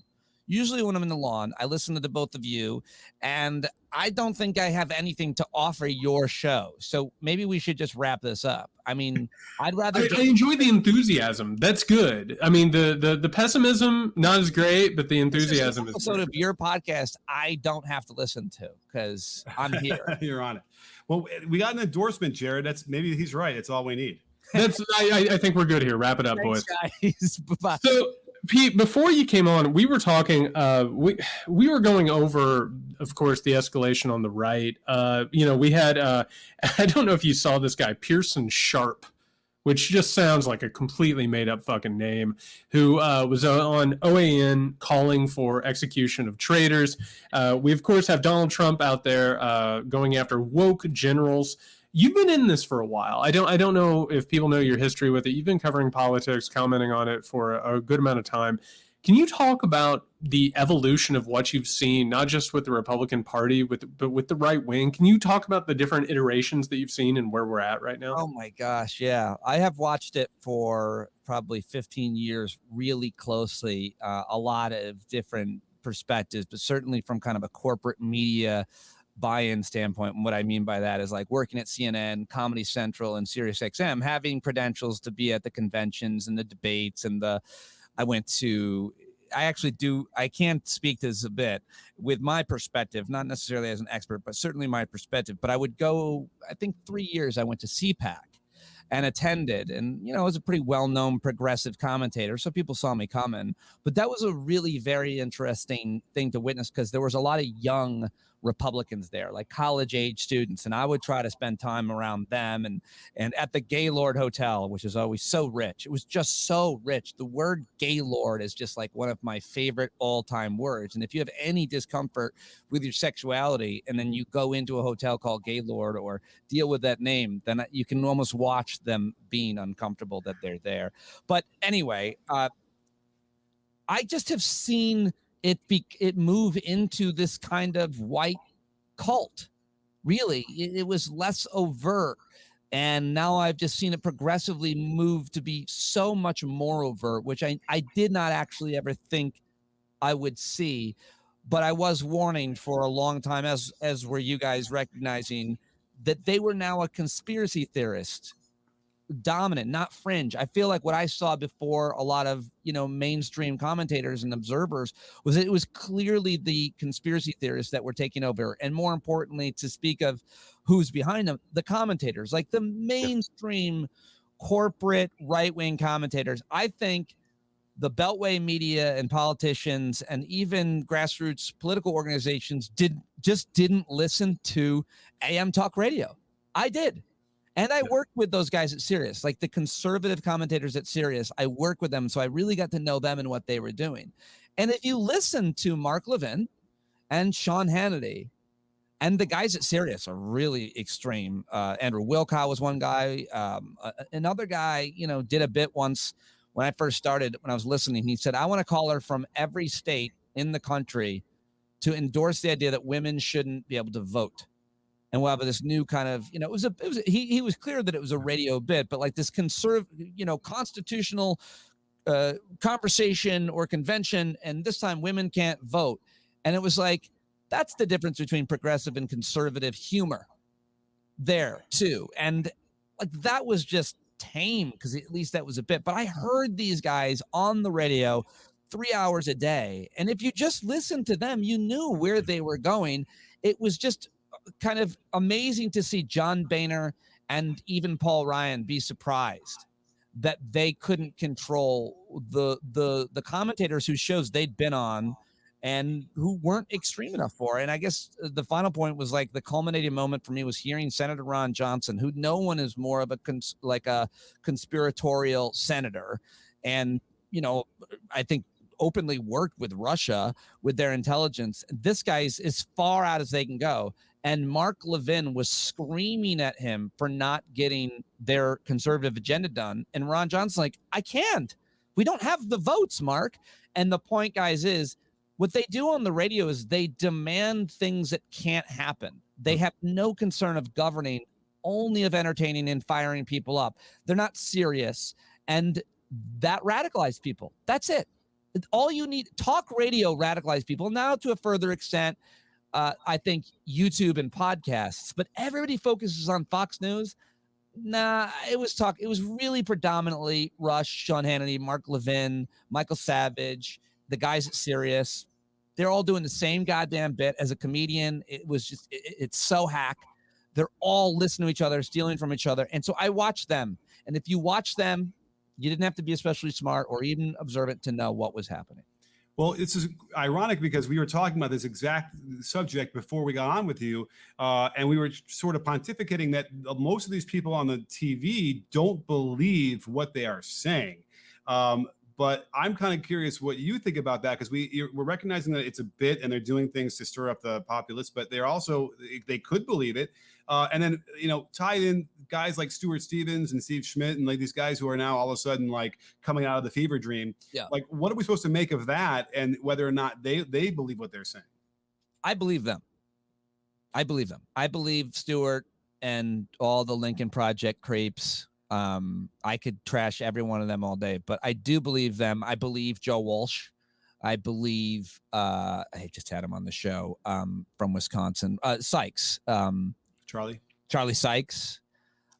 I listen to the both of you, and I don't think I have anything to offer your show. So maybe we should just wrap this up. I mean, I'd rather. I enjoy the enthusiasm. That's good. I mean, the pessimism, not as great, but the enthusiasm is. Episode of your podcast, I don't have to listen to because I'm here. You're on it. Well, we got an endorsement, Jared. Maybe he's right. It's all we need. I think we're good here. Wrap it up, Thanks, boys. Guys. Bye-bye. So Pete, before you came on, we were talking. We were going over, of course, the escalation on the right. We had. I don't know if you saw this guy, Pearson Sharp, which just sounds like a completely made up fucking name, who was on OAN calling for execution of traitors. We, of course, have Donald Trump out there going after woke generals. You've been in this for a while. I don't know if people know your history with it. You've been covering politics, commenting on it for a good amount of time. Can you talk about the evolution of what you've seen, not just with the Republican Party, but with the right wing? Can you talk about the different iterations that you've seen and where we're at right now? Oh my gosh, yeah. I have watched it for probably 15 years really closely, a lot of different perspectives, but certainly from kind of a corporate media buy-in standpoint. And what I mean by that is like working at CNN, Comedy Central, and SiriusXM, having credentials to be at the conventions and the debates and I can't speak to this a bit with my perspective, not necessarily as an expert, but certainly my perspective. But I would go, I think 3 years I went to CPAC and attended, and I was a pretty well-known progressive commentator, so people saw me coming. But that was a really very interesting thing to witness because there was a lot of young Republicans there, like college-age students, and I would try to spend time around them and at the Gaylord Hotel, which is always so rich. It was just so rich. The word Gaylord is just like one of my favorite all-time words. And if you have any discomfort with your sexuality and then you go into a hotel called Gaylord or deal with that name, then you can almost watch them being uncomfortable that they're there. But anyway, I just have seen it move into this kind of white cult. Really, it was less overt, and now I've just seen it progressively move to be so much more overt, which I did not actually ever think I would see. But I was warning for a long time, as were you guys, recognizing that they were now a conspiracy theorist dominant, not fringe. I feel like what I saw before a lot of mainstream commentators and observers was it was clearly the conspiracy theorists that were taking over, and more importantly, to speak of who's behind them, the commentators, like the mainstream corporate right-wing commentators. I think the Beltway media and politicians and even grassroots political organizations didn't listen to AM talk radio. I did. And I worked with those guys at Sirius, like the conservative commentators at Sirius. I worked with them, so I really got to know them and what they were doing. And if you listen to Mark Levin and Sean Hannity, and the guys at Sirius are really extreme. Andrew Wilkow was one guy. Another guy, did a bit once when I first started, when I was listening. He said, I want a caller from every state in the country to endorse the idea that women shouldn't be able to vote. And we'll have this new kind of, he was clear that it was a radio bit, but like this constitutional conversation or convention, and this time women can't vote. And it was like, that's the difference between progressive and conservative humor there too. And like that was just tame, because at least that was a bit. But I heard these guys on the radio 3 hours a day, and if you just listened to them, you knew where they were going. It was just kind of amazing to see John Boehner and even Paul Ryan be surprised that they couldn't control the commentators whose shows they'd been on and who weren't extreme enough for it. And I guess the final point was like the culminating moment for me was hearing Senator Ron Johnson, who no one is more of a conspiratorial senator, and I think openly worked with Russia with their intelligence. This guy's as far out as they can go. And Mark Levin was screaming at him for not getting their conservative agenda done. And Ron Johnson's like, I can't. We don't have the votes, Mark. And the point, guys, is what they do on the radio is they demand things that can't happen. They have no concern of governing, only of entertaining and firing people up. They're not serious. And that radicalized people. That's it. All you need, talk radio radicalized people. Now to a further extent, I think YouTube and podcasts, but everybody focuses on Fox News. Nah, it was really predominantly Rush, Sean Hannity, Mark Levin, Michael Savage, the guys at Sirius. They're all doing the same goddamn bit as a comedian. It was just, it's so hack. They're all listening to each other, stealing from each other. And so I watch them. And if you watch them, You didn't have to be especially smart or even observant to know what was happening. Well, it's ironic because we were talking about this exact subject before we got on with you, and we were sort of pontificating that most of these people on the TV don't believe what they are saying. But I'm kind of curious what you think about that, because we're recognizing that it's a bit and they're doing things to stir up the populace, but they're also, they could believe it. And then, tied in guys like Stuart Stevens and Steve Schmidt and like these guys who are now all of a sudden like coming out of the fever dream. Yeah. Like, what are we supposed to make of that, and whether or not they believe what they're saying? I believe them. I believe Stuart and all the Lincoln Project creeps. I could trash every one of them all day, but I do believe them. I believe Joe Walsh. I believe, I just had him on the show, from Wisconsin, Sykes, Charlie Sykes.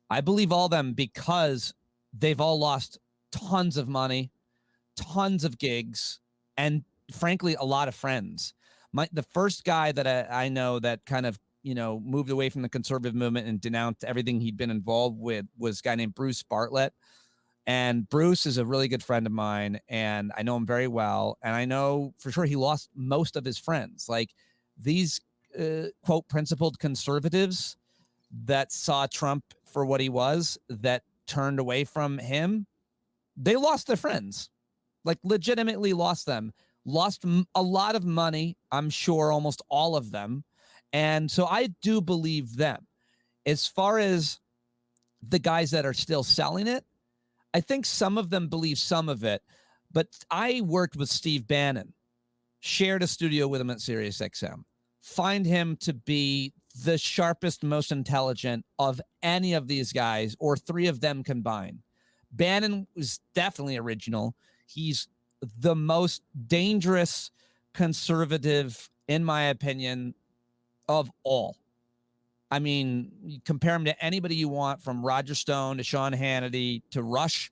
I believe all them because they've all lost tons of money, tons of gigs, and frankly, a lot of friends. The first guy that I know that kind of, moved away from the conservative movement and denounced everything he'd been involved with was a guy named Bruce Bartlett. And Bruce is a really good friend of mine, and I know him very well. And I know for sure he lost most of his friends. Like these, quote, principled conservatives that saw Trump for what he was, that turned away from him, they lost their friends, like legitimately lost them, lost a lot of money. I'm sure almost all of them. And so I do believe them. As far as the guys that are still selling it, I think some of them believe some of it, but I worked with Steve Bannon, shared a studio with him at SiriusXM, find him to be the sharpest, most intelligent of any of these guys, or three of them combined. Bannon was definitely original. He's the most dangerous conservative, in my opinion, of all. I mean, you compare him to anybody you want, from Roger Stone to Sean Hannity to Rush.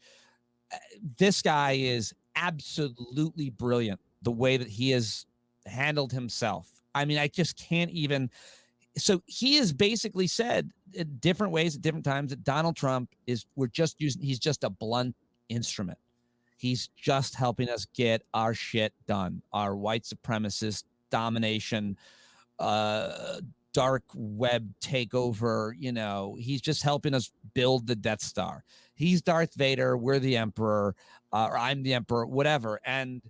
This guy is absolutely brilliant, the way that he has handled himself. I mean, I just can't even. So he has basically said in different ways at different times that Donald Trump he's just a blunt instrument. He's just helping us get our shit done, our white supremacist domination, dark web takeover. He's just helping us build the Death Star. He's Darth Vader. We're the Emperor, or I'm the Emperor, whatever. And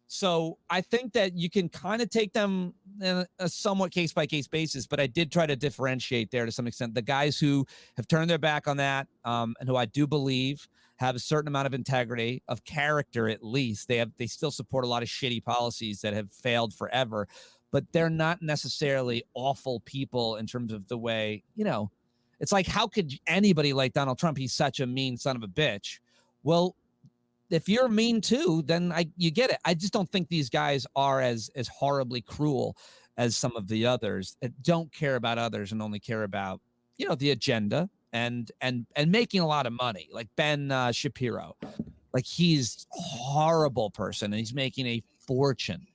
so I think that you can kind of take them in a somewhat case by case basis, but I did try to differentiate there to some extent. The guys who have turned their back on that, and who I do believe have a certain amount of integrity, of character at least. They still support a lot of shitty policies that have failed forever, but they're not necessarily awful people in terms of the way, it's like, how could anybody like Donald Trump? He's such a mean son of a bitch. Well, if you're mean too, then you get it. I just don't think these guys are as horribly cruel as some of the others that don't care about others and only care about, the agenda and making a lot of money, like Ben Shapiro. Like, he's a horrible person and he's making a fortune.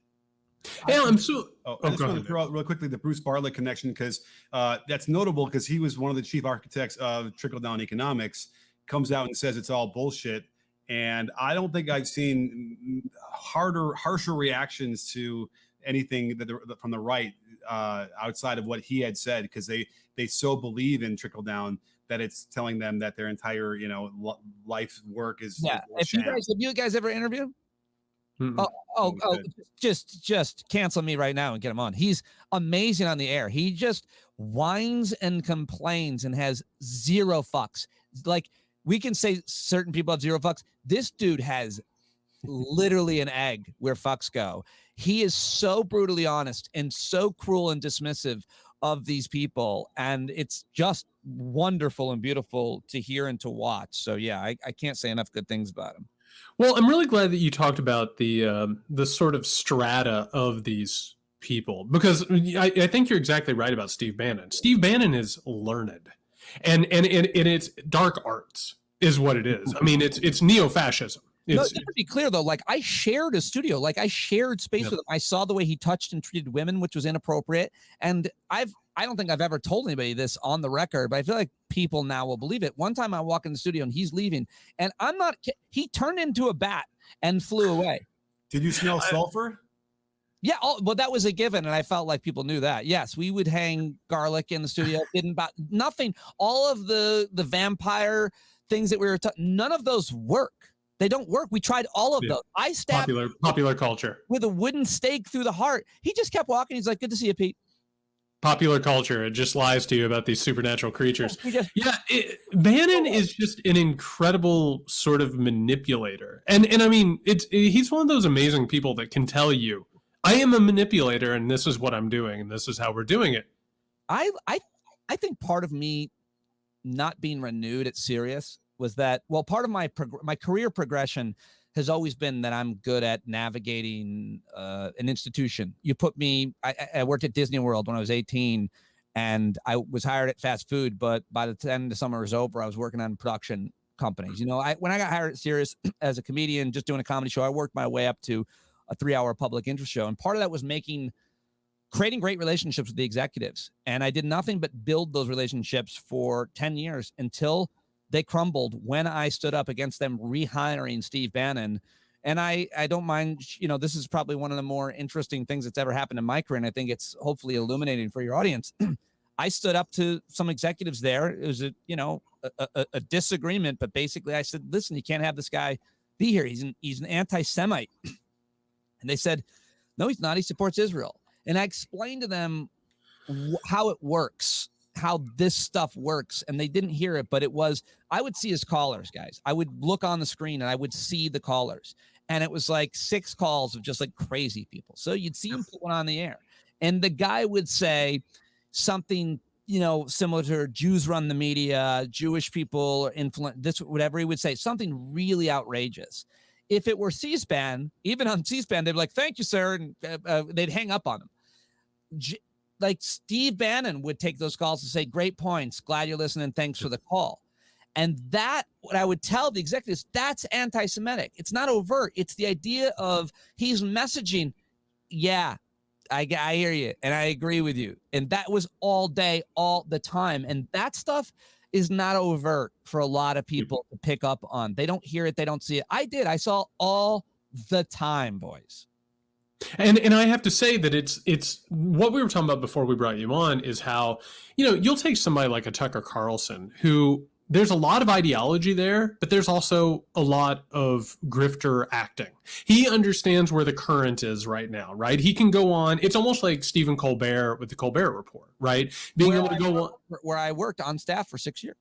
Yeah, I just want to throw out real quickly the Bruce Bartlett connection, because that's notable, because he was one of the chief architects of trickle-down economics, comes out and says it's all bullshit. And I don't think I've seen harsher reactions to anything from the right outside of what he had said, because they so believe in trickle-down that it's telling them that their entire life's work is. Yeah. Have you guys ever interviewed? Mm-hmm. Just cancel me right now and get him on. He's amazing on the air. He just whines and complains and has zero fucks. Like, we can say certain people have zero fucks. This dude has literally an egg where fucks go. He is so brutally honest and so cruel and dismissive of these people, and it's just wonderful and beautiful to hear and to watch. So yeah, I can't say enough good things about him. Well, I'm really glad that you talked about the sort of strata of these people, because I think you're exactly right about Steve Bannon. Steve Bannon is learned, and it's dark arts is what it is. I mean, it's neo-fascism. No, just to be clear though, like I shared a studio, like I shared space Yep. with him. I saw the way he touched and treated women, which was inappropriate. And I don't think I've ever told anybody this on the record, but I feel like people now will believe it. One time I walk in the studio and he's leaving, and he turned into a bat and flew away. Did you smell sulfur? Yeah, well, that was a given, and I felt like people knew that. Yes, we would hang garlic in the studio. Nothing. All of the vampire things that we were none of those work. They don't work. We tried all of those. I stabbed popular culture with a wooden stake through the heart. He just kept walking. He's like, "Good to see you, Pete." Popular culture, it just lies to you about these supernatural creatures. Bannon is just an incredible sort of manipulator, and I mean, he's one of those amazing people that can tell you, I am a manipulator, and this is what I'm doing, and this is how we're doing it. I think part of me not being renewed at Sirius was that, well, part of my career progression has always been that I'm good at navigating an institution. You put me, I worked at Disney World when I was 18, and I was hired at fast food, but by the time the summer was over, I was working on production companies. You know, when I got hired at Sirius as a comedian, just doing a comedy show, I worked my way up to a 3-hour public interest show. And part of that was creating great relationships with the executives. And I did nothing but build those relationships for 10 years until they crumbled when I stood up against them rehiring Steve Bannon. And I don't mind, you know, this is probably one of the more interesting things that's ever happened in my career, and I think it's hopefully illuminating for your audience. I stood up to some executives there. It was a disagreement, but basically I said, listen, you can't have this guy be here. He's an anti-Semite. And they said, no, he's not. He supports Israel. And I explained to them how it works, how this stuff works. And they didn't hear it, but I would see his callers, guys. I would look on the screen and I would see the callers. And it was like 6 calls of just like crazy people. So you'd see him put one on the air. And the guy would say something, you know, similar to Jews run the media, Jewish people are influence, whatever he would say, something really outrageous. If it were C-SPAN, even on C-SPAN, they'd be like, thank you, sir. And they'd hang up on him. Like Steve Bannon would take those calls and say, great points. Glad you're listening. Thanks for the call. And what I would tell the executives, that's anti-Semitic. It's not overt. It's the idea of he's messaging. Yeah, I hear you. And I agree with you. And that was all day, all the time. And that stuff is not overt for a lot of people to pick up on. They don't hear it. They don't see it. I did. I saw all the time, boys. And I have to say that it's what we were talking about before we brought you on is how, you know, you'll take somebody like a Tucker Carlson who there's a lot of ideology there, but there's also a lot of grifter acting. He understands where the current is right now, right? He can go on. It's almost like Stephen Colbert with the Colbert Report, right? Being able to go on. Where I worked on staff for 6 years.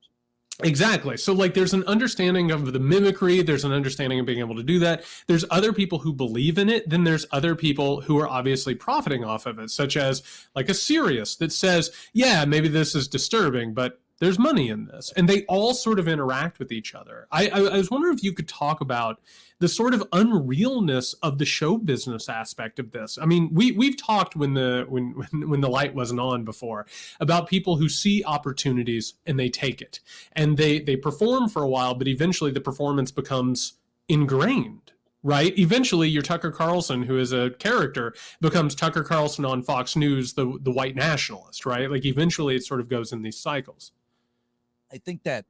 Exactly. So like there's an understanding of the mimicry. There's an understanding of being able to do that. There's other people who believe in it. Then there's other people who are obviously profiting off of it, such as like a Sirius that says, yeah, maybe this is disturbing, but there's money in this. And they all sort of interact with each other. I was wondering if you could talk about the sort of unrealness of the show business aspect of this. I mean, we've talked when the light wasn't on before about people who see opportunities and they take it. And they perform for a while, but eventually the performance becomes ingrained. Right? Eventually, your Tucker Carlson, who is a character, becomes Tucker Carlson on Fox News, the white nationalist, right? Like eventually it sort of goes in these cycles. I think that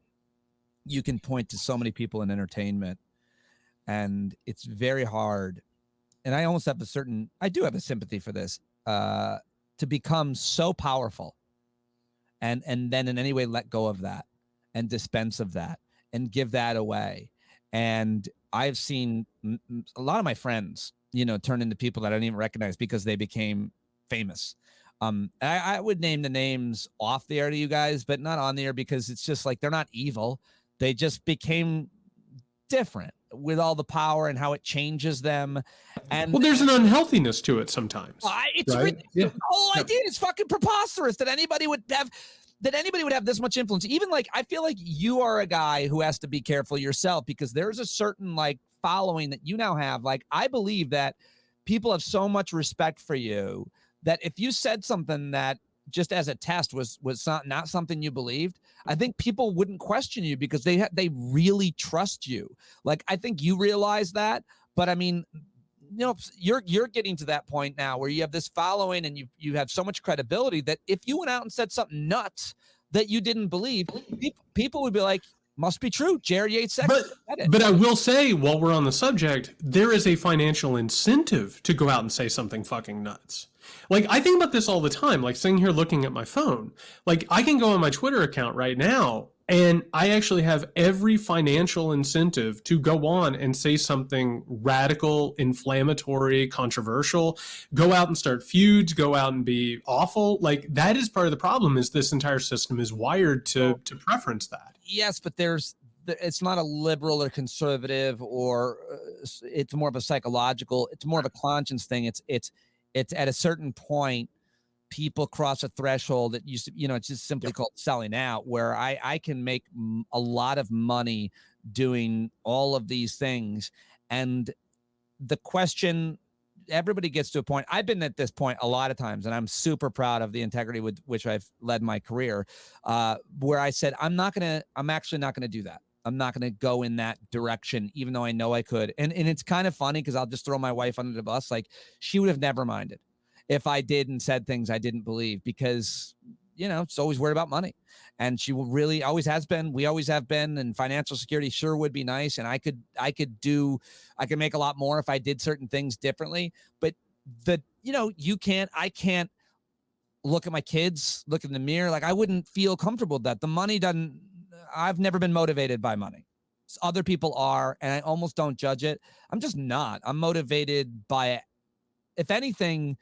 you can point to so many people in entertainment, and it's very hard. And I almost have I do have a sympathy for this, to become so powerful and then in any way let go of that and dispense of that and give that away. And I've seen a lot of my friends, you know, turn into people that I didn't even recognize because they became famous. I would name the names off the air to you guys, but not on the air because it's just like they're not evil. They just became different with all the power and how it changes them. And well, there's an unhealthiness to it sometimes. It's right? The whole idea is fucking preposterous that anybody would have this much influence. Even like, I feel like you are a guy who has to be careful yourself because there's a certain like following that you now have. Like, I believe that people have so much respect for you that if you said something that just as a test was not something you believed, I think people wouldn't question you because they really trust you. Like, I think you realize that, but I mean, you're getting to that point now where you have this following and you have so much credibility that if you went out and said something nuts that you didn't believe, people would be like, must be true. Jared Yates Sexton said it. But I will say, while we're on the subject, there is a financial incentive to go out and say something fucking nuts. Like, I think about this all the time, like sitting here looking at my phone. Like, I can go on my Twitter account right now, and I actually have every financial incentive to go on and say something radical, inflammatory, controversial, go out and start feuds, go out and be awful. Like, that is part of the problem, is this entire system is wired to preference that. Yes, but it's not a liberal or conservative, or it's more of a psychological, it's more of a conscience thing. It's at a certain point, people cross a threshold that used to, it's just simply called selling out, where I can make a lot of money doing all of these things. And the question, everybody gets to a point, I've been at this point a lot of times, and I'm super proud of the integrity with which I've led my career, where I said, I'm actually not going to do that. I'm not going to go in that direction, even though I know I could. And it's kind of funny because I'll just throw my wife under the bus. Like, she would have never minded if I did and said things I didn't believe, because, it's always worried about money. And she really always has been. We always have been. And financial security sure would be nice. And I could make a lot more if I did certain things differently. But I can't look at my kids, look in the mirror. Like, I wouldn't feel comfortable with that. The money I've never been motivated by money. Other people are, and I almost don't judge it. I'm just not. I'm motivated by, if anything,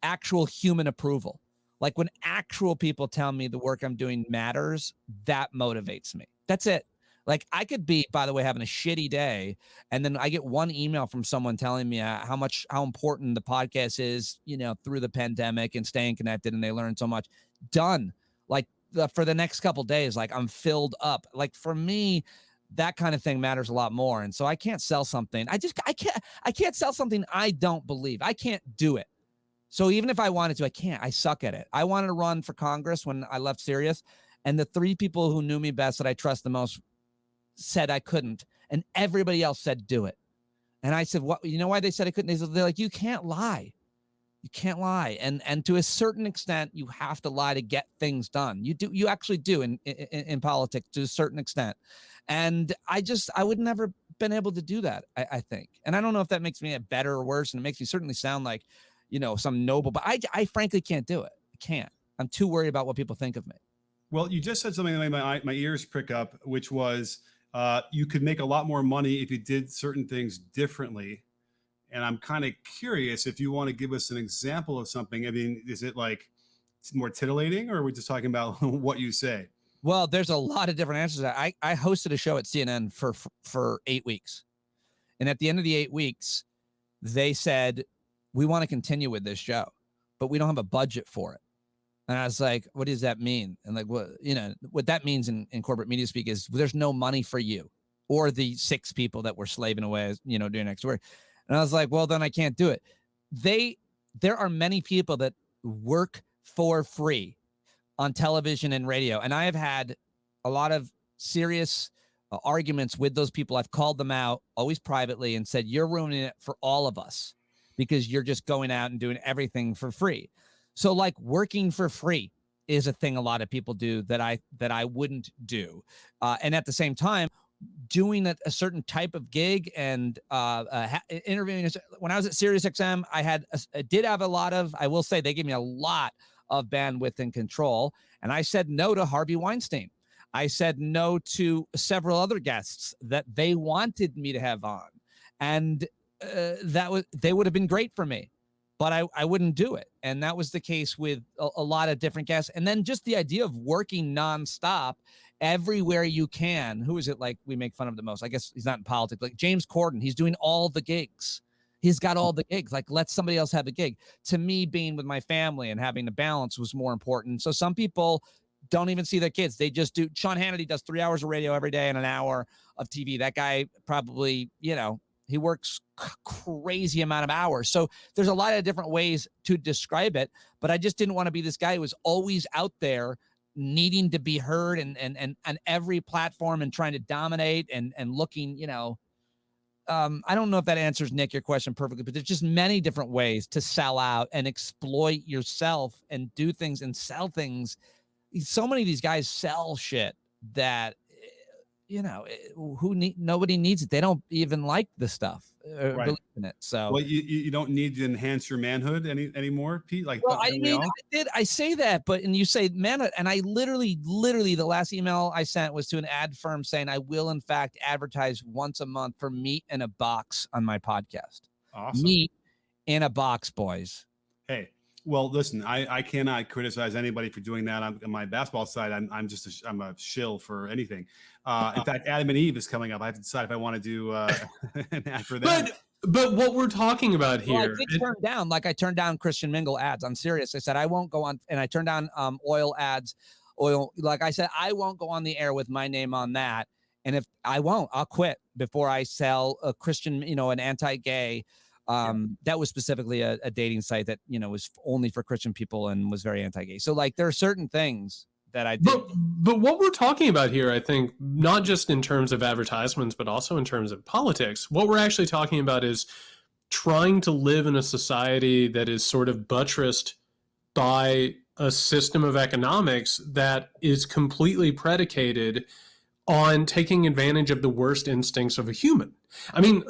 actual human approval. Like, when actual people tell me the work I'm doing matters, that motivates me. That's it. Like, I could be, by the way, having a shitty day, and then I get one email from someone telling me how important the podcast is, through the pandemic and staying connected, and they learn so much. Done. Like, for the next couple days, like, I'm filled up. Like, for me, that kind of thing matters a lot more. And so I can't sell something. I can't sell something I don't believe. I can't do it. So even if I wanted to, I can't. I suck at it. I wanted to run for Congress when I left Sirius, and the 3 people who knew me best, that I trust the most, said I couldn't, and everybody else said do it. And I said, what? You know why they said I couldn't? They're like, you can't lie. You can't lie. And to a certain extent, you have to lie to get things done. You actually do in politics to a certain extent. And I would never been able to do that, I think. And I don't know if that makes me a better or worse, and it makes me certainly sound like, some noble, but I frankly can't do it. I can't. I'm too worried about what people think of me. Well, you just said something that made my ears prick up, which was you could make a lot more money if you did certain things differently. And I'm kind of curious if you want to give us an example of something. I mean, is it like more titillating, or are we just talking about what you say? Well, there's a lot of different answers. I hosted a show at CNN for 8 weeks. And at the end of the 8 weeks, they said, we want to continue with this show, but we don't have a budget for it. And I was like, what does that mean? And like, what that means in corporate media speak is there's no money for you or the 6 people that were slaving away, doing extra work. And I was like, well, then I can't do it. There are many people that work for free on television and radio. And I have had a lot of serious arguments with those people. I've called them out, always privately, and said, you're ruining it for all of us because you're just going out and doing everything for free. So, like, working for free is a thing a lot of people do that I wouldn't do. And at the same time, doing a certain type of gig and interviewing. When I was at SiriusXM, I did have a lot of, I will say, they gave me a lot of bandwidth and control. And I said no to Harvey Weinstein. I said no to several other guests that they wanted me to have on. And they would have been great for me, but I wouldn't do it. And that was the case with a lot of different guests. And then just the idea of working nonstop everywhere you can. Who is it like we make fun of the most? I guess he's not in politics. Like James Corden, he's doing all the gigs. He's got all the gigs. Like, let somebody else have a gig. To me, being with my family and having the balance was more important. So some people don't even see their kids. They just do. Sean Hannity does 3 hours of radio every day and an hour of TV. That guy probably, He works crazy amount of hours. So there's a lot of different ways to describe it, but I just didn't want to be this guy who was always out there needing to be heard and on every platform and trying to dominate and looking, I don't know if that answers, Nick, your question perfectly, but there's just many different ways to sell out and exploit yourself and do things and sell things. So many of these guys sell shit that, nobody needs it. They don't even like the stuff, Right. believe in it. So, Well, you don't need to enhance your manhood anymore, Pete. Like, well, don't we all? I say that, and you say manhood, and I literally, the last email I sent was to an ad firm saying I will in fact advertise once a month for meat in a box on my podcast. Awesome. Meat in a box, boys. Hey, well, listen, I cannot criticize anybody for doing that. On my basketball side, I'm a shill for anything. In fact, Adam and Eve is coming up. I have to decide if I want to do an ad for that. But what we're talking about here, Well, I did turn down, I turned down Christian Mingle ads. I'm serious. I said I won't go on, and I turned down oil ads. Like I said, I won't go on the air with my name on that. And if I won't, I'll quit before I sell a Christian, an anti-gay. That was specifically a dating site that, was only for Christian people and was very anti-gay. So there are certain things that I did. But what we're talking about here, I think, not just in terms of advertisements, but also in terms of politics, what we're actually talking about is trying to live in a society that is sort of buttressed by a system of economics that is completely predicated on taking advantage of the worst instincts of a human. I mean,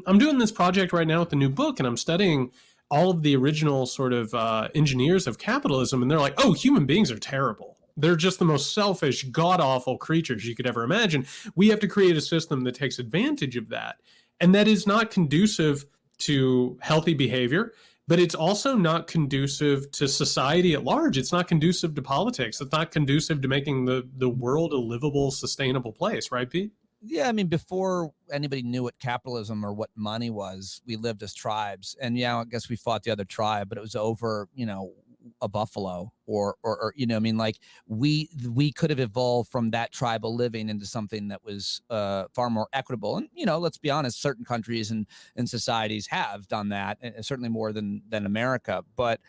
I'm doing this project right now with the new book, and I'm studying all of the original sort of engineers of capitalism, and they're like, oh, human beings are terrible. They're just the most selfish, god-awful creatures you could ever imagine. We have to create a system that takes advantage of that. And that is not conducive to healthy behavior, but it's also not conducive to society at large. It's not conducive to politics. It's not conducive to making the world a livable, sustainable place, right, Pete? Yeah, I mean, before anybody knew what capitalism or what money was, we lived as tribes. And I guess we fought the other tribe, but it was over, a buffalo or we could have evolved from that tribal living into something that was far more equitable. And, let's be honest, certain countries and societies have done that, and certainly more than America. But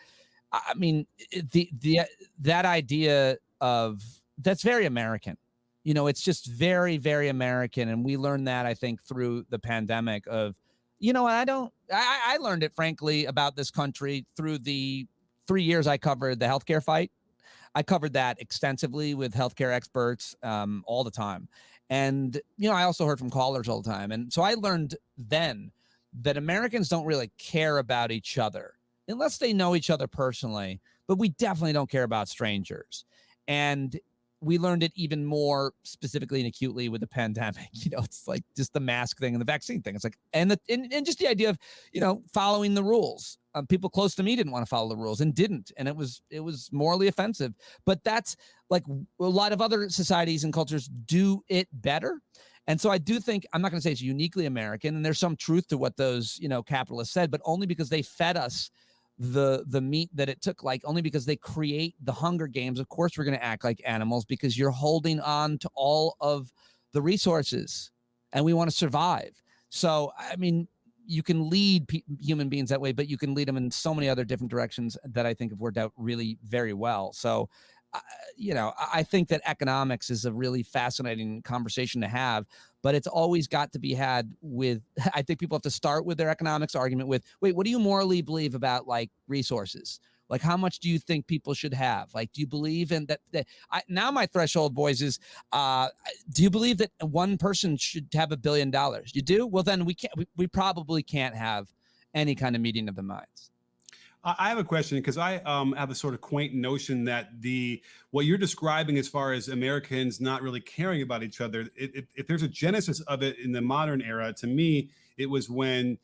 I mean, that idea of that's very American. It's just very, very American. And we learned that, I think, through the pandemic of, I learned it, frankly, about this country through the 3 years I covered the healthcare fight. I covered that extensively with healthcare experts all the time. And, I also heard from callers all the time. And so I learned then that Americans don't really care about each other unless they know each other personally, but we definitely don't care about strangers. And we learned it even more specifically and acutely with the pandemic. It's like just the mask thing and the vaccine thing. It's like, and just the idea of, following the rules. People close to me didn't want to follow the rules and didn't. And it was morally offensive, but that's like a lot of other societies and cultures do it better. And so I do think, I'm not going to say it's uniquely American, and there's some truth to what those, capitalists said, but only because they fed us the meat that it took, only because they create the Hunger Games. Of course, we're going to act like animals because you're holding on to all of the resources and we want to survive. So, I mean, you can lead human beings that way, but you can lead them in so many other different directions that I think have worked out really very well. So, I think that economics is a really fascinating conversation to have, but it's always got to be had with, I think people have to start with their economics argument with, wait, what do you morally believe about resources? How much do you think people should have? Do you believe in that? Now my threshold, boys, is, do you believe that one person should have $1 billion? You do? Well, then we probably can't have any kind of meeting of the minds. I have a question because I have a sort of quaint notion that what you're describing as far as Americans not really caring about each other, if there's a genesis of it in the modern era, to me, it was when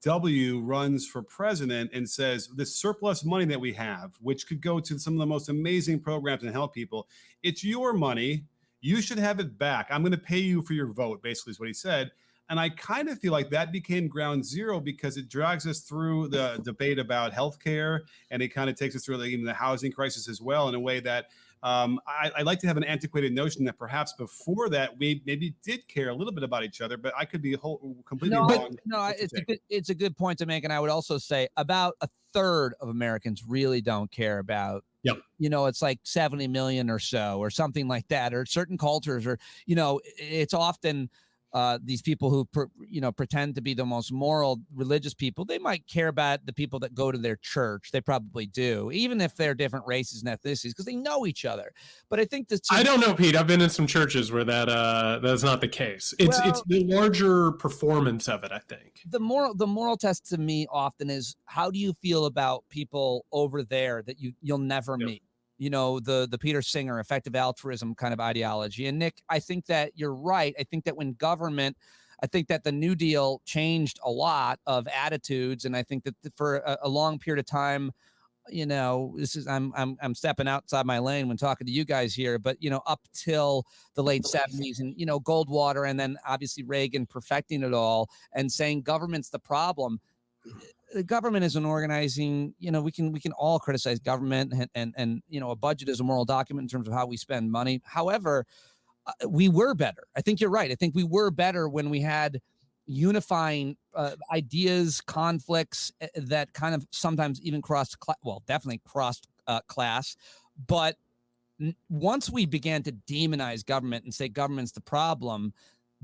W runs for president and says this surplus money that we have, which could go to some of the most amazing programs and help people, it's your money. You should have it back. I'm going to pay you for your vote, basically is what he said. And I kind of feel like that became ground zero because it drags us through the debate about healthcare, and it kind of takes us through even the housing crisis as well in a way that I like to have an antiquated notion that perhaps before that we maybe did care a little bit about each other, but I could be completely wrong. It's a good point to make, and I would also say about a third of Americans really don't care about. Yep. It's like 70 million or so, or something like that, or certain cultures, or it's often these people who pretend to be the most moral religious people. They might care about the people that go to their church. They probably do, even if they're different races and ethnicities, because they know each other. But I think that I don't know, Pete. I've been in some churches where that's not the case. It's the larger performance of it. I think the moral test to me often is, how do you feel about people over there that you'll never meet? The Peter Singer effective altruism kind of ideology. And Nick, I think that you're right. I think that I think that the New Deal changed a lot of attitudes. And I think that for a long period of time, I'm stepping outside my lane when talking to you guys here, but up till the late 70s and Goldwater, and then obviously Reagan perfecting it all and saying government's the problem. The government is an organizing, we can all criticize government, and a budget is a moral document in terms of how we spend money. However, we were better. I think you're right. I think we were better when we had unifying ideas, conflicts that kind of sometimes even crossed, definitely crossed class. But once we began to demonize government and say government's the problem,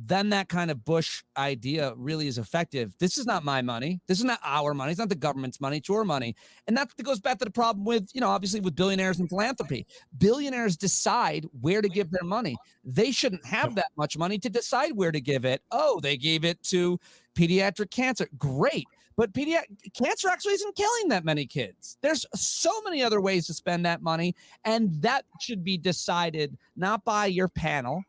then that kind of Bush idea really is effective. This is not my money. This is not our money. It's not the government's money. It's your money. And that goes back to the problem with, obviously with billionaires and philanthropy. Billionaires decide where to give their money. They shouldn't have that much money to decide where to give it. Oh, they gave it to pediatric cancer. Great. But cancer actually isn't killing that many kids. There's so many other ways to spend that money. And that should be decided not by your panel,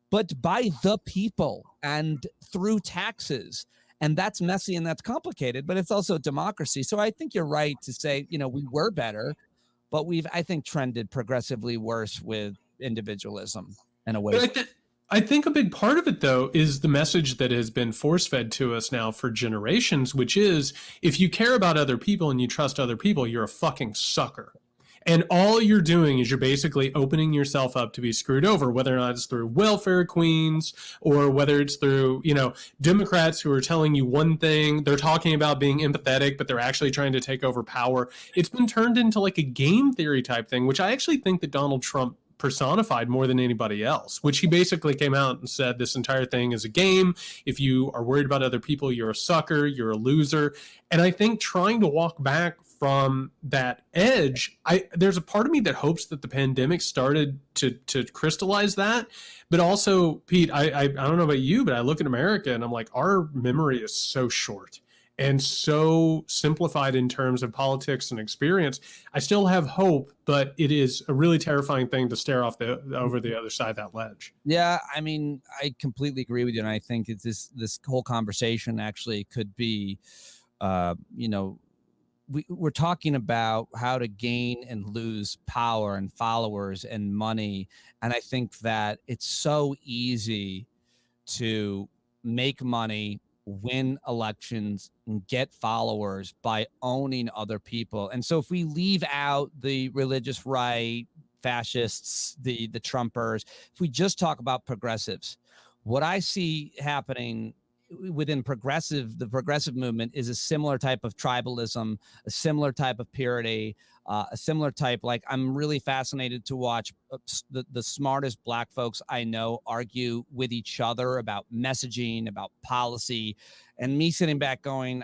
but by the people and through taxes. And that's messy and that's complicated, but it's also democracy. So I think you're right to say, we were better, but we've, I think, trended progressively worse with individualism in a way. I think a big part of it, though, is the message that has been force-fed to us now for generations, which is, if you care about other people and you trust other people, you're a fucking sucker. And all you're doing is you're basically opening yourself up to be screwed over, whether or not it's through welfare queens or whether it's through, Democrats who are telling you one thing. They're talking about being empathetic, but they're actually trying to take over power. It's been turned into like a game theory type thing, which I actually think that Donald Trump personified more than anybody else, which he basically came out and said this entire thing is a game. If you are worried about other people, you're a sucker, you're a loser. And I think trying to walk back from that edge, there's a part of me that hopes that the pandemic started to crystallize that. But also, Pete, I don't know about you, but I look at America and I'm like, our memory is so short and so simplified in terms of politics and experience. I still have hope, but it is a really terrifying thing to stare off over the other side of that ledge. Yeah, I mean, I completely agree with you. And I think it's this whole conversation actually could be, we're talking about how to gain and lose power and followers and money. And I think that it's so easy to make money, win elections, and get followers by owning other people. And so if we leave out the religious right, fascists, the Trumpers, if we just talk about progressives, what I see happening within the progressive movement is a similar type of tribalism, a similar type of purity, a similar type, like I'm really fascinated to watch the smartest black folks I know argue with each other about messaging, about policy, and me sitting back going,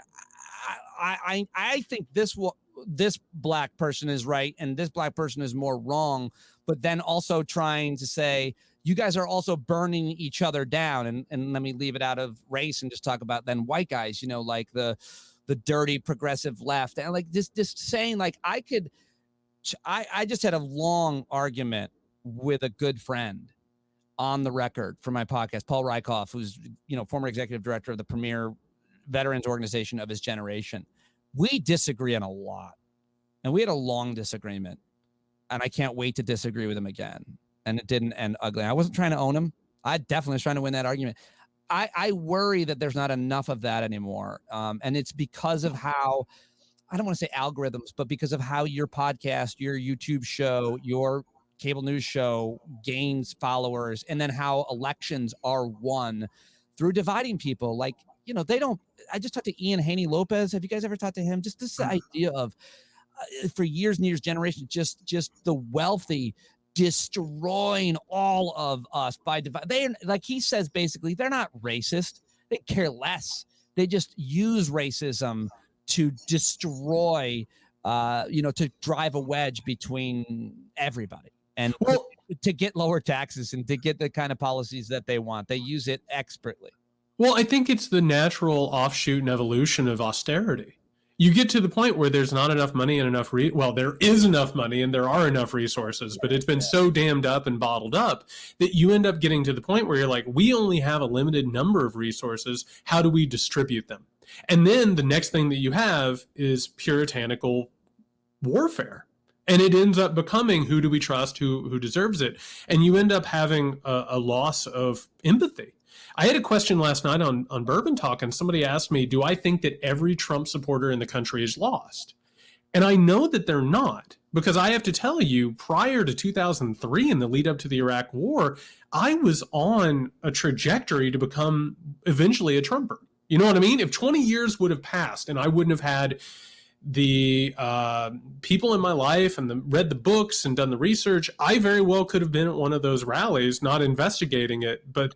I think this black person is right and this black person is more wrong, but then also trying to say, you guys are also burning each other down. And let me leave it out of race and just talk about then white guys, like the dirty progressive left. And like this saying, like I just had a long argument with a good friend on the record for my podcast, Paul Rykoff, who's, former executive director of the premier veterans organization of his generation. We disagree on a lot, and we had a long disagreement, and I can't wait to disagree with him again. And it didn't end ugly. I wasn't trying to own him. I definitely was trying to win that argument. I worry that there's not enough of that anymore. And it's because of how, I don't want to say algorithms, but because of how your podcast, your YouTube show, your cable news show gains followers, and then how elections are won through dividing people. Like, I just talked to Ian Haney Lopez. Have you guys ever talked to him? Just this idea of for years and years, generations, just the wealthy destroying all of us by they, like he says, basically, they're not racist. They care less. They just use racism to destroy, to drive a wedge between everybody and to get lower taxes and to get the kind of policies that they want. They use it expertly. Well, I think it's the natural offshoot and evolution of austerity. You get to the point where there's not enough money and enough there is enough money and there are enough resources, but it's been so dammed up and bottled up that you end up getting to the point where you're like, we only have a limited number of resources. How do we distribute them? And then the next thing that you have is puritanical warfare. And it ends up becoming, who do we trust, who deserves it? And you end up having a loss of empathy. I had a question last night on Bourbon Talk, and somebody asked me, do I think that every Trump supporter in the country is lost? And I know that they're not, because I have to tell you, prior to 2003 in the lead up to the Iraq War, I was on a trajectory to become eventually a Trumper. You know what I mean? If 20 years would have passed and I wouldn't have had the people in my life and read the books and done the research, I very well could have been at one of those rallies, not investigating it, but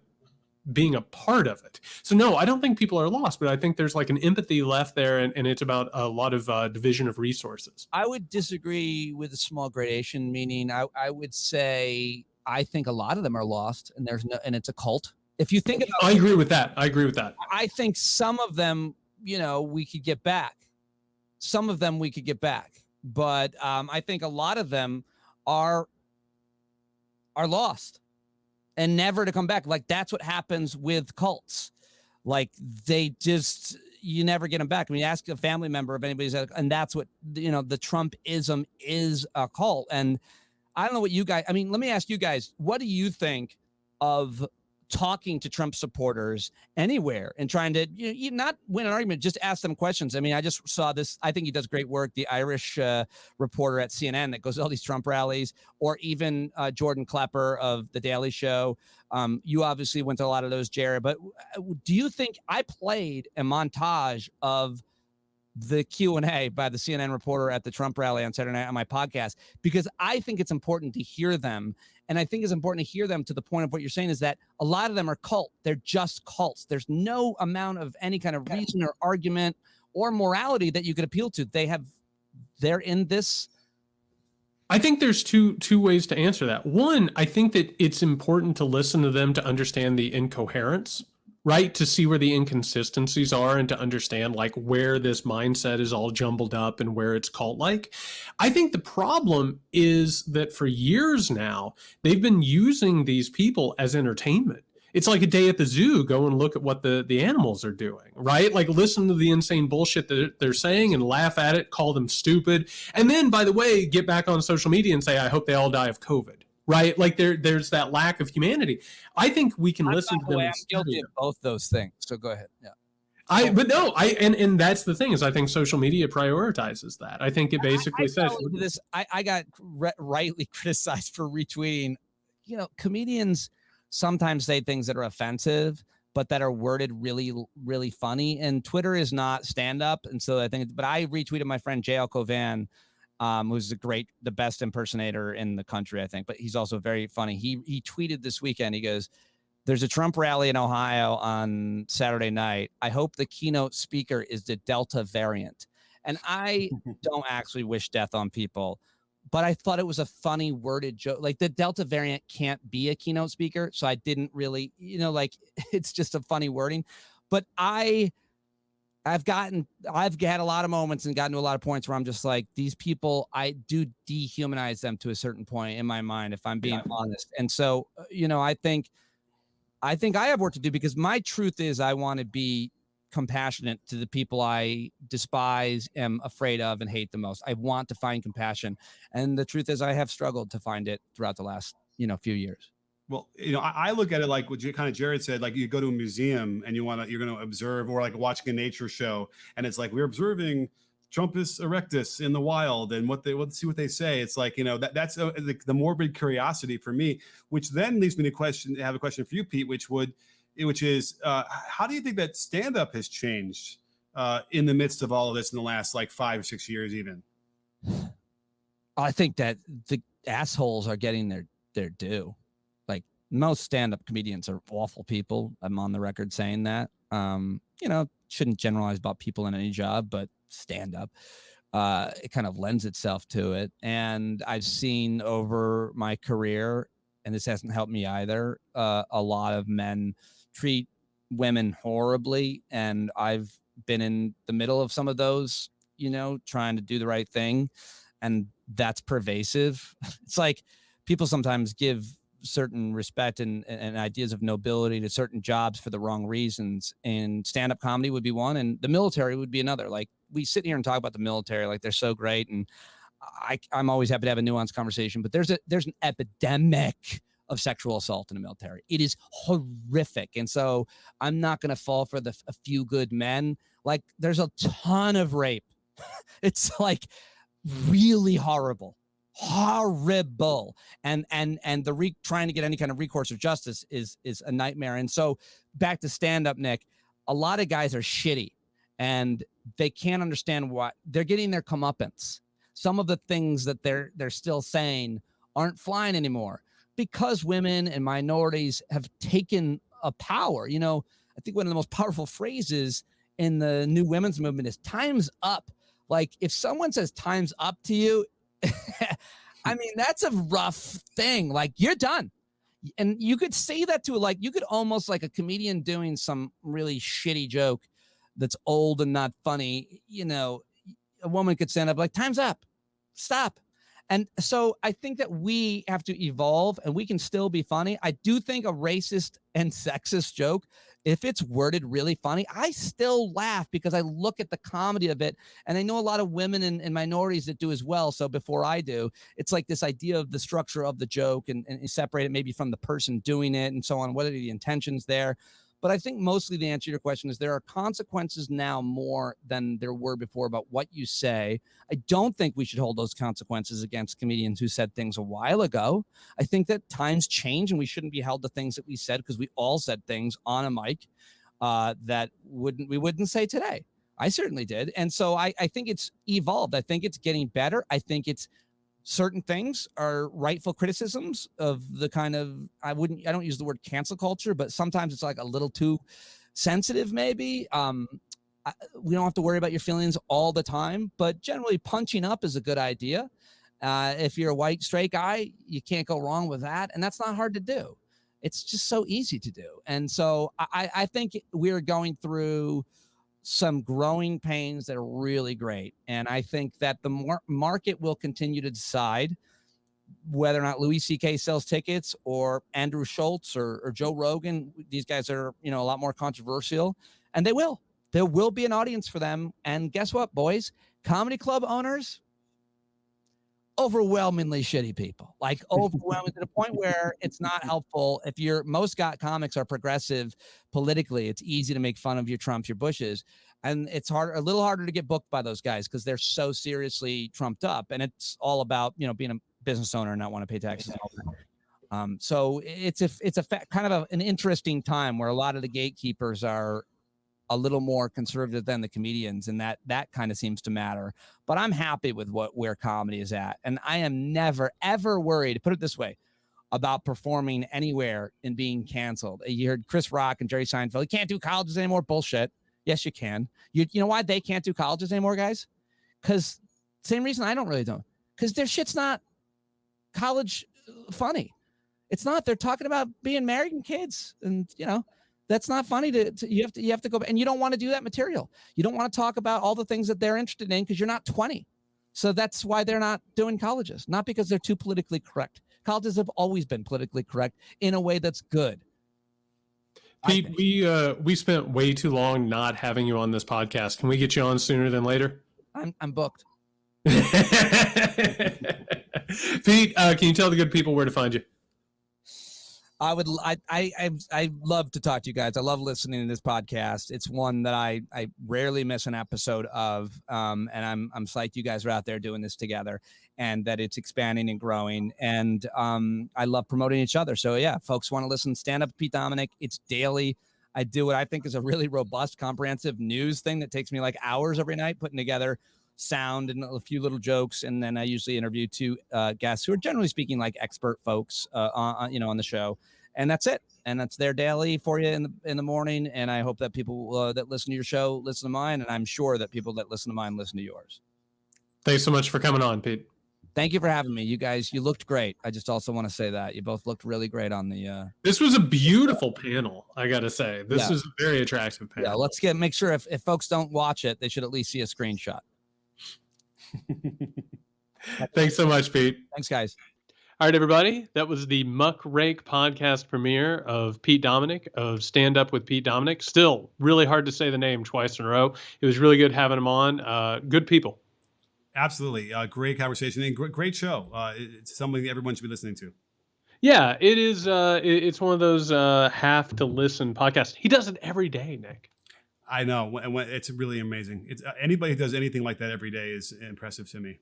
being a part of it. So no, I don't think people are lost, but I think there's like an empathy left there, and it's about a lot of division of resources. I would disagree with a small gradation, meaning I would say I think a lot of them are lost, and and it's a cult. If you think about I agree with that. I think some of them, we could get back. Some of them we could get back, but I think a lot of them are lost and never to come back. Like, that's what happens with cults. Like, you never get them back. I mean, ask a family member if anybody's and that's what, the Trumpism is, a cult. And I don't know what you guys, let me ask you guys, what do you think of talking to Trump supporters anywhere and trying to not win an argument, just ask them questions? I mean, I just saw this. I think he does great work. The Irish reporter at CNN that goes to all these Trump rallies, or even Jordan Klepper of The Daily Show. You obviously went to a lot of those, Jared, but do you think I played a montage of the Q&A by the CNN reporter at the Trump rally on Saturday night on my podcast, because I think it's important to hear them. And I think it's important to hear them to the point of what you're saying is that a lot of them are cult. They're just cults. There's no amount of any kind of reason or argument or morality that you could appeal to. They're in this. I think there's two ways to answer that. One, I think that it's important to listen to them to understand the incoherence, right? To see where the inconsistencies are and to understand like where this mindset is all jumbled up and where it's cult-like. I think the problem is that for years now, they've been using these people as entertainment. It's like a day at the zoo. Go and look at what the animals are doing, right? Like, listen to the insane bullshit that they're saying and laugh at it, call them stupid. And then, by the way, get back on social media and say, I hope they all die of COVID. Right? Like there's that lack of humanity. I think we can listen to them. I'm guilty of both those things. So go ahead. Yeah. And that's the thing is I think social media prioritizes that. I think it basically says this. I got rightly criticized for retweeting. Comedians sometimes say things that are offensive, but that are worded really, really funny. And Twitter is not stand up. And so I retweeted my friend JL Covan, who's the best impersonator in the country, I think, but he's also very funny. He tweeted this weekend. He goes, there's a Trump rally in Ohio on Saturday night. I hope the keynote speaker is the Delta variant. And I don't actually wish death on people, but I thought it was a funny worded joke. Like, the Delta variant can't be a keynote speaker. So I didn't really, it's just a funny wording, but I've had a lot of moments and gotten to a lot of points where I'm just like, these people, I do dehumanize them to a certain point in my mind, if I'm being honest. And so, I think I have work to do, because my truth is I want to be compassionate to the people I despise, am afraid of, and hate the most. I want to find compassion. And the truth is I have struggled to find it throughout the last, few years. Well, I look at it like what kind of Jared said, like you go to a museum and you're going to observe, or like watching a nature show. And it's like, we're observing Trumpus erectus in the wild and let's see what they say. It's like, that's the morbid curiosity for me, which then leads me to have a question for you, Pete, which is how do you think that stand-up has changed in the midst of all of this in the last like 5 or 6 years even? I think that the assholes are getting their due. Like, most stand-up comedians are awful people. I'm on the record saying that. Shouldn't generalize about people in any job, but stand-up, it kind of lends itself to it. And I've seen over my career, and this hasn't helped me either, a lot of men treat women horribly. And I've been in the middle of some of those, trying to do the right thing. And that's pervasive. It's like people sometimes give certain respect and ideas of nobility to certain jobs for the wrong reasons. And stand-up comedy would be one, and the military would be another. Like, we sit here and talk about the military like they're so great, and I'm always happy to have a nuanced conversation, but there's an epidemic of sexual assault in the military. It is horrific. And so I'm not going to fall for a few good men. Like, there's a ton of rape. It's like really horrible. And trying to get any kind of recourse of justice is a nightmare. And so back to stand-up, Nick, a lot of guys are shitty and they can't understand why they're getting their comeuppance. Some of the things that they're still saying aren't flying anymore because women and minorities have taken a power. I think one of the most powerful phrases in the new women's movement is time's up. Like, if someone says time's up to you, I mean, that's a rough thing. Like, you're done. And you could say that to, like, you could almost, like a comedian doing some really shitty joke that's old and not funny, a woman could stand up like, time's up, stop. And so I think that we have to evolve, and we can still be funny. I do think a racist and sexist joke, if it's worded really funny, I still laugh because I look at the comedy of it. And I know a lot of women and minorities that do as well. So before I do, it's like this idea of the structure of the joke and separate it maybe from the person doing it and so on. What are the intentions there? But I think mostly the answer to your question is there are consequences now more than there were before about what you say. I don't think we should hold those consequences against comedians who said things a while ago. I think that times change and we shouldn't be held to things that we said, because we all said things on a mic that we wouldn't say today. I certainly did. And so I think it's evolved. I think it's getting better. I think it's certain things are rightful criticisms of the kind of, I don't use the word cancel culture, but sometimes it's like a little too sensitive maybe. We don't have to worry about your feelings all the time, but generally punching up is a good idea. If you're a white straight guy, you can't go wrong with that. And that's not hard to do. It's just so easy to do. And so I think we're going through some growing pains that are really great. And I think that the market will continue to decide whether or not Louis C.K. sells tickets or Andrew Schultz or Joe Rogan. These guys are, a lot more controversial, and they will. There will be an audience for them. And guess what, boys? Comedy club owners, overwhelmingly shitty people, like overwhelming to the point where it's not helpful. If most comics are progressive politically, it's easy to make fun of your Trumps, your Bushes. And it's a little harder to get booked by those guys because they're so seriously trumped up. And it's all about, being a business owner and not want to pay taxes. So it's kind of an interesting time where a lot of the gatekeepers are a little more conservative than the comedians, and that kind of seems to matter. But I'm happy with where comedy is at, and I am never ever worried, put it this way, about performing anywhere and being canceled. You heard Chris Rock and Jerry Seinfeld, you can't do colleges anymore. Bullshit. Yes, you can. You know why they can't do colleges anymore, guys? Because same reason I don't really do, because their shit's not college funny. It's not. They're talking about being married and kids, and that's not funny. You have to go, and you don't want to do that material. You don't want to talk about all the things that they're interested in because you're not 20. So that's why they're not doing colleges, not because they're too politically correct. Colleges have always been politically correct in a way that's good. Pete, we spent way too long not having you on this podcast. Can we get you on sooner than later? I'm booked. Pete, can you tell the good people where to find you? I love to talk to you guys. I love listening to this podcast. It's one that I rarely miss an episode of. And I'm psyched you guys are out there doing this together and that it's expanding and growing. And I love promoting each other. So yeah, folks want to listen, Stand Up with Pete Dominick. It's daily. I do what I think is a really robust, comprehensive news thing that takes me like hours every night, putting together sound and a few little jokes. And then I usually interview two guests who are generally speaking like expert folks on the show. And that's it. And that's there daily for you in the morning. And I hope that people that listen to your show listen to mine. And I'm sure that people that listen to mine listen to yours. Thanks so much for coming on, Pete. Thank you for having me. You guys, you looked great. I just also want to say that you both looked really great on the This was a beautiful panel, I gotta say. This was a very attractive panel. Yeah, let's make sure if folks don't watch it, they should at least see a screenshot. Thanks so much, Pete. Thanks, guys. All right, everybody. That was the Muck Rake podcast premiere of Pete Dominick, of Stand Up with Pete Dominick. Still really hard to say the name twice in a row. It was really good having him on. Good people. Absolutely. Great conversation and great show. It's something that everyone should be listening to. Yeah, it is. It's one of those have to listen podcasts. He does it every day, Nick. I know. It's really amazing. It's anybody who does anything like that every day is impressive to me.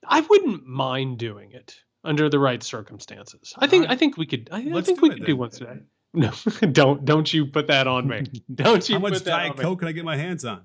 I wouldn't mind doing it under the right circumstances. I think we could. I think we could do one today. No, don't you put that on me. Don't you? How much put that Diet on me. Coke can I get my hands on?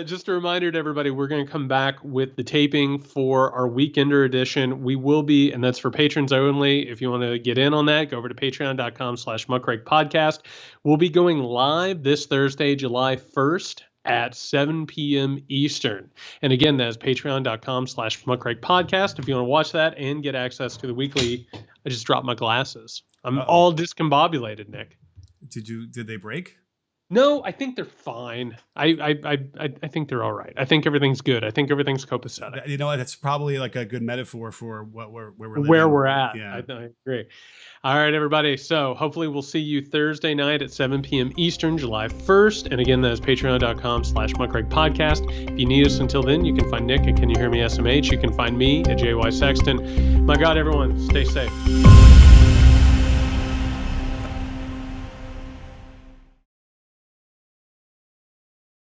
Just a reminder to everybody, we're going to come back with the taping for our Weekender edition. We will be, and that's for patrons only. If you want to get in on that, go over to patreon.com/muckrakepodcast. We'll be going live this Thursday, July 1st at 7 p.m. Eastern. And again, that's patreon.com/muckrakepodcast. If you want to watch that and get access to the weekly, I just dropped my glasses. I'm all discombobulated, Nick. Did they break? No, I think they're fine. I think they're all right. I think everything's good. I think everything's copacetic. You know what? That's probably like a good metaphor for where we're living. Where we're at. Yeah. I agree. All right, everybody. So hopefully we'll see you Thursday night at 7 p.m. Eastern, July 1st. And again, that's patreon.com/muckrakepodcast. If you need us until then, you can find Nick at Can You Hear Me SMH. You can find me at JY Sexton. My God, everyone, stay safe.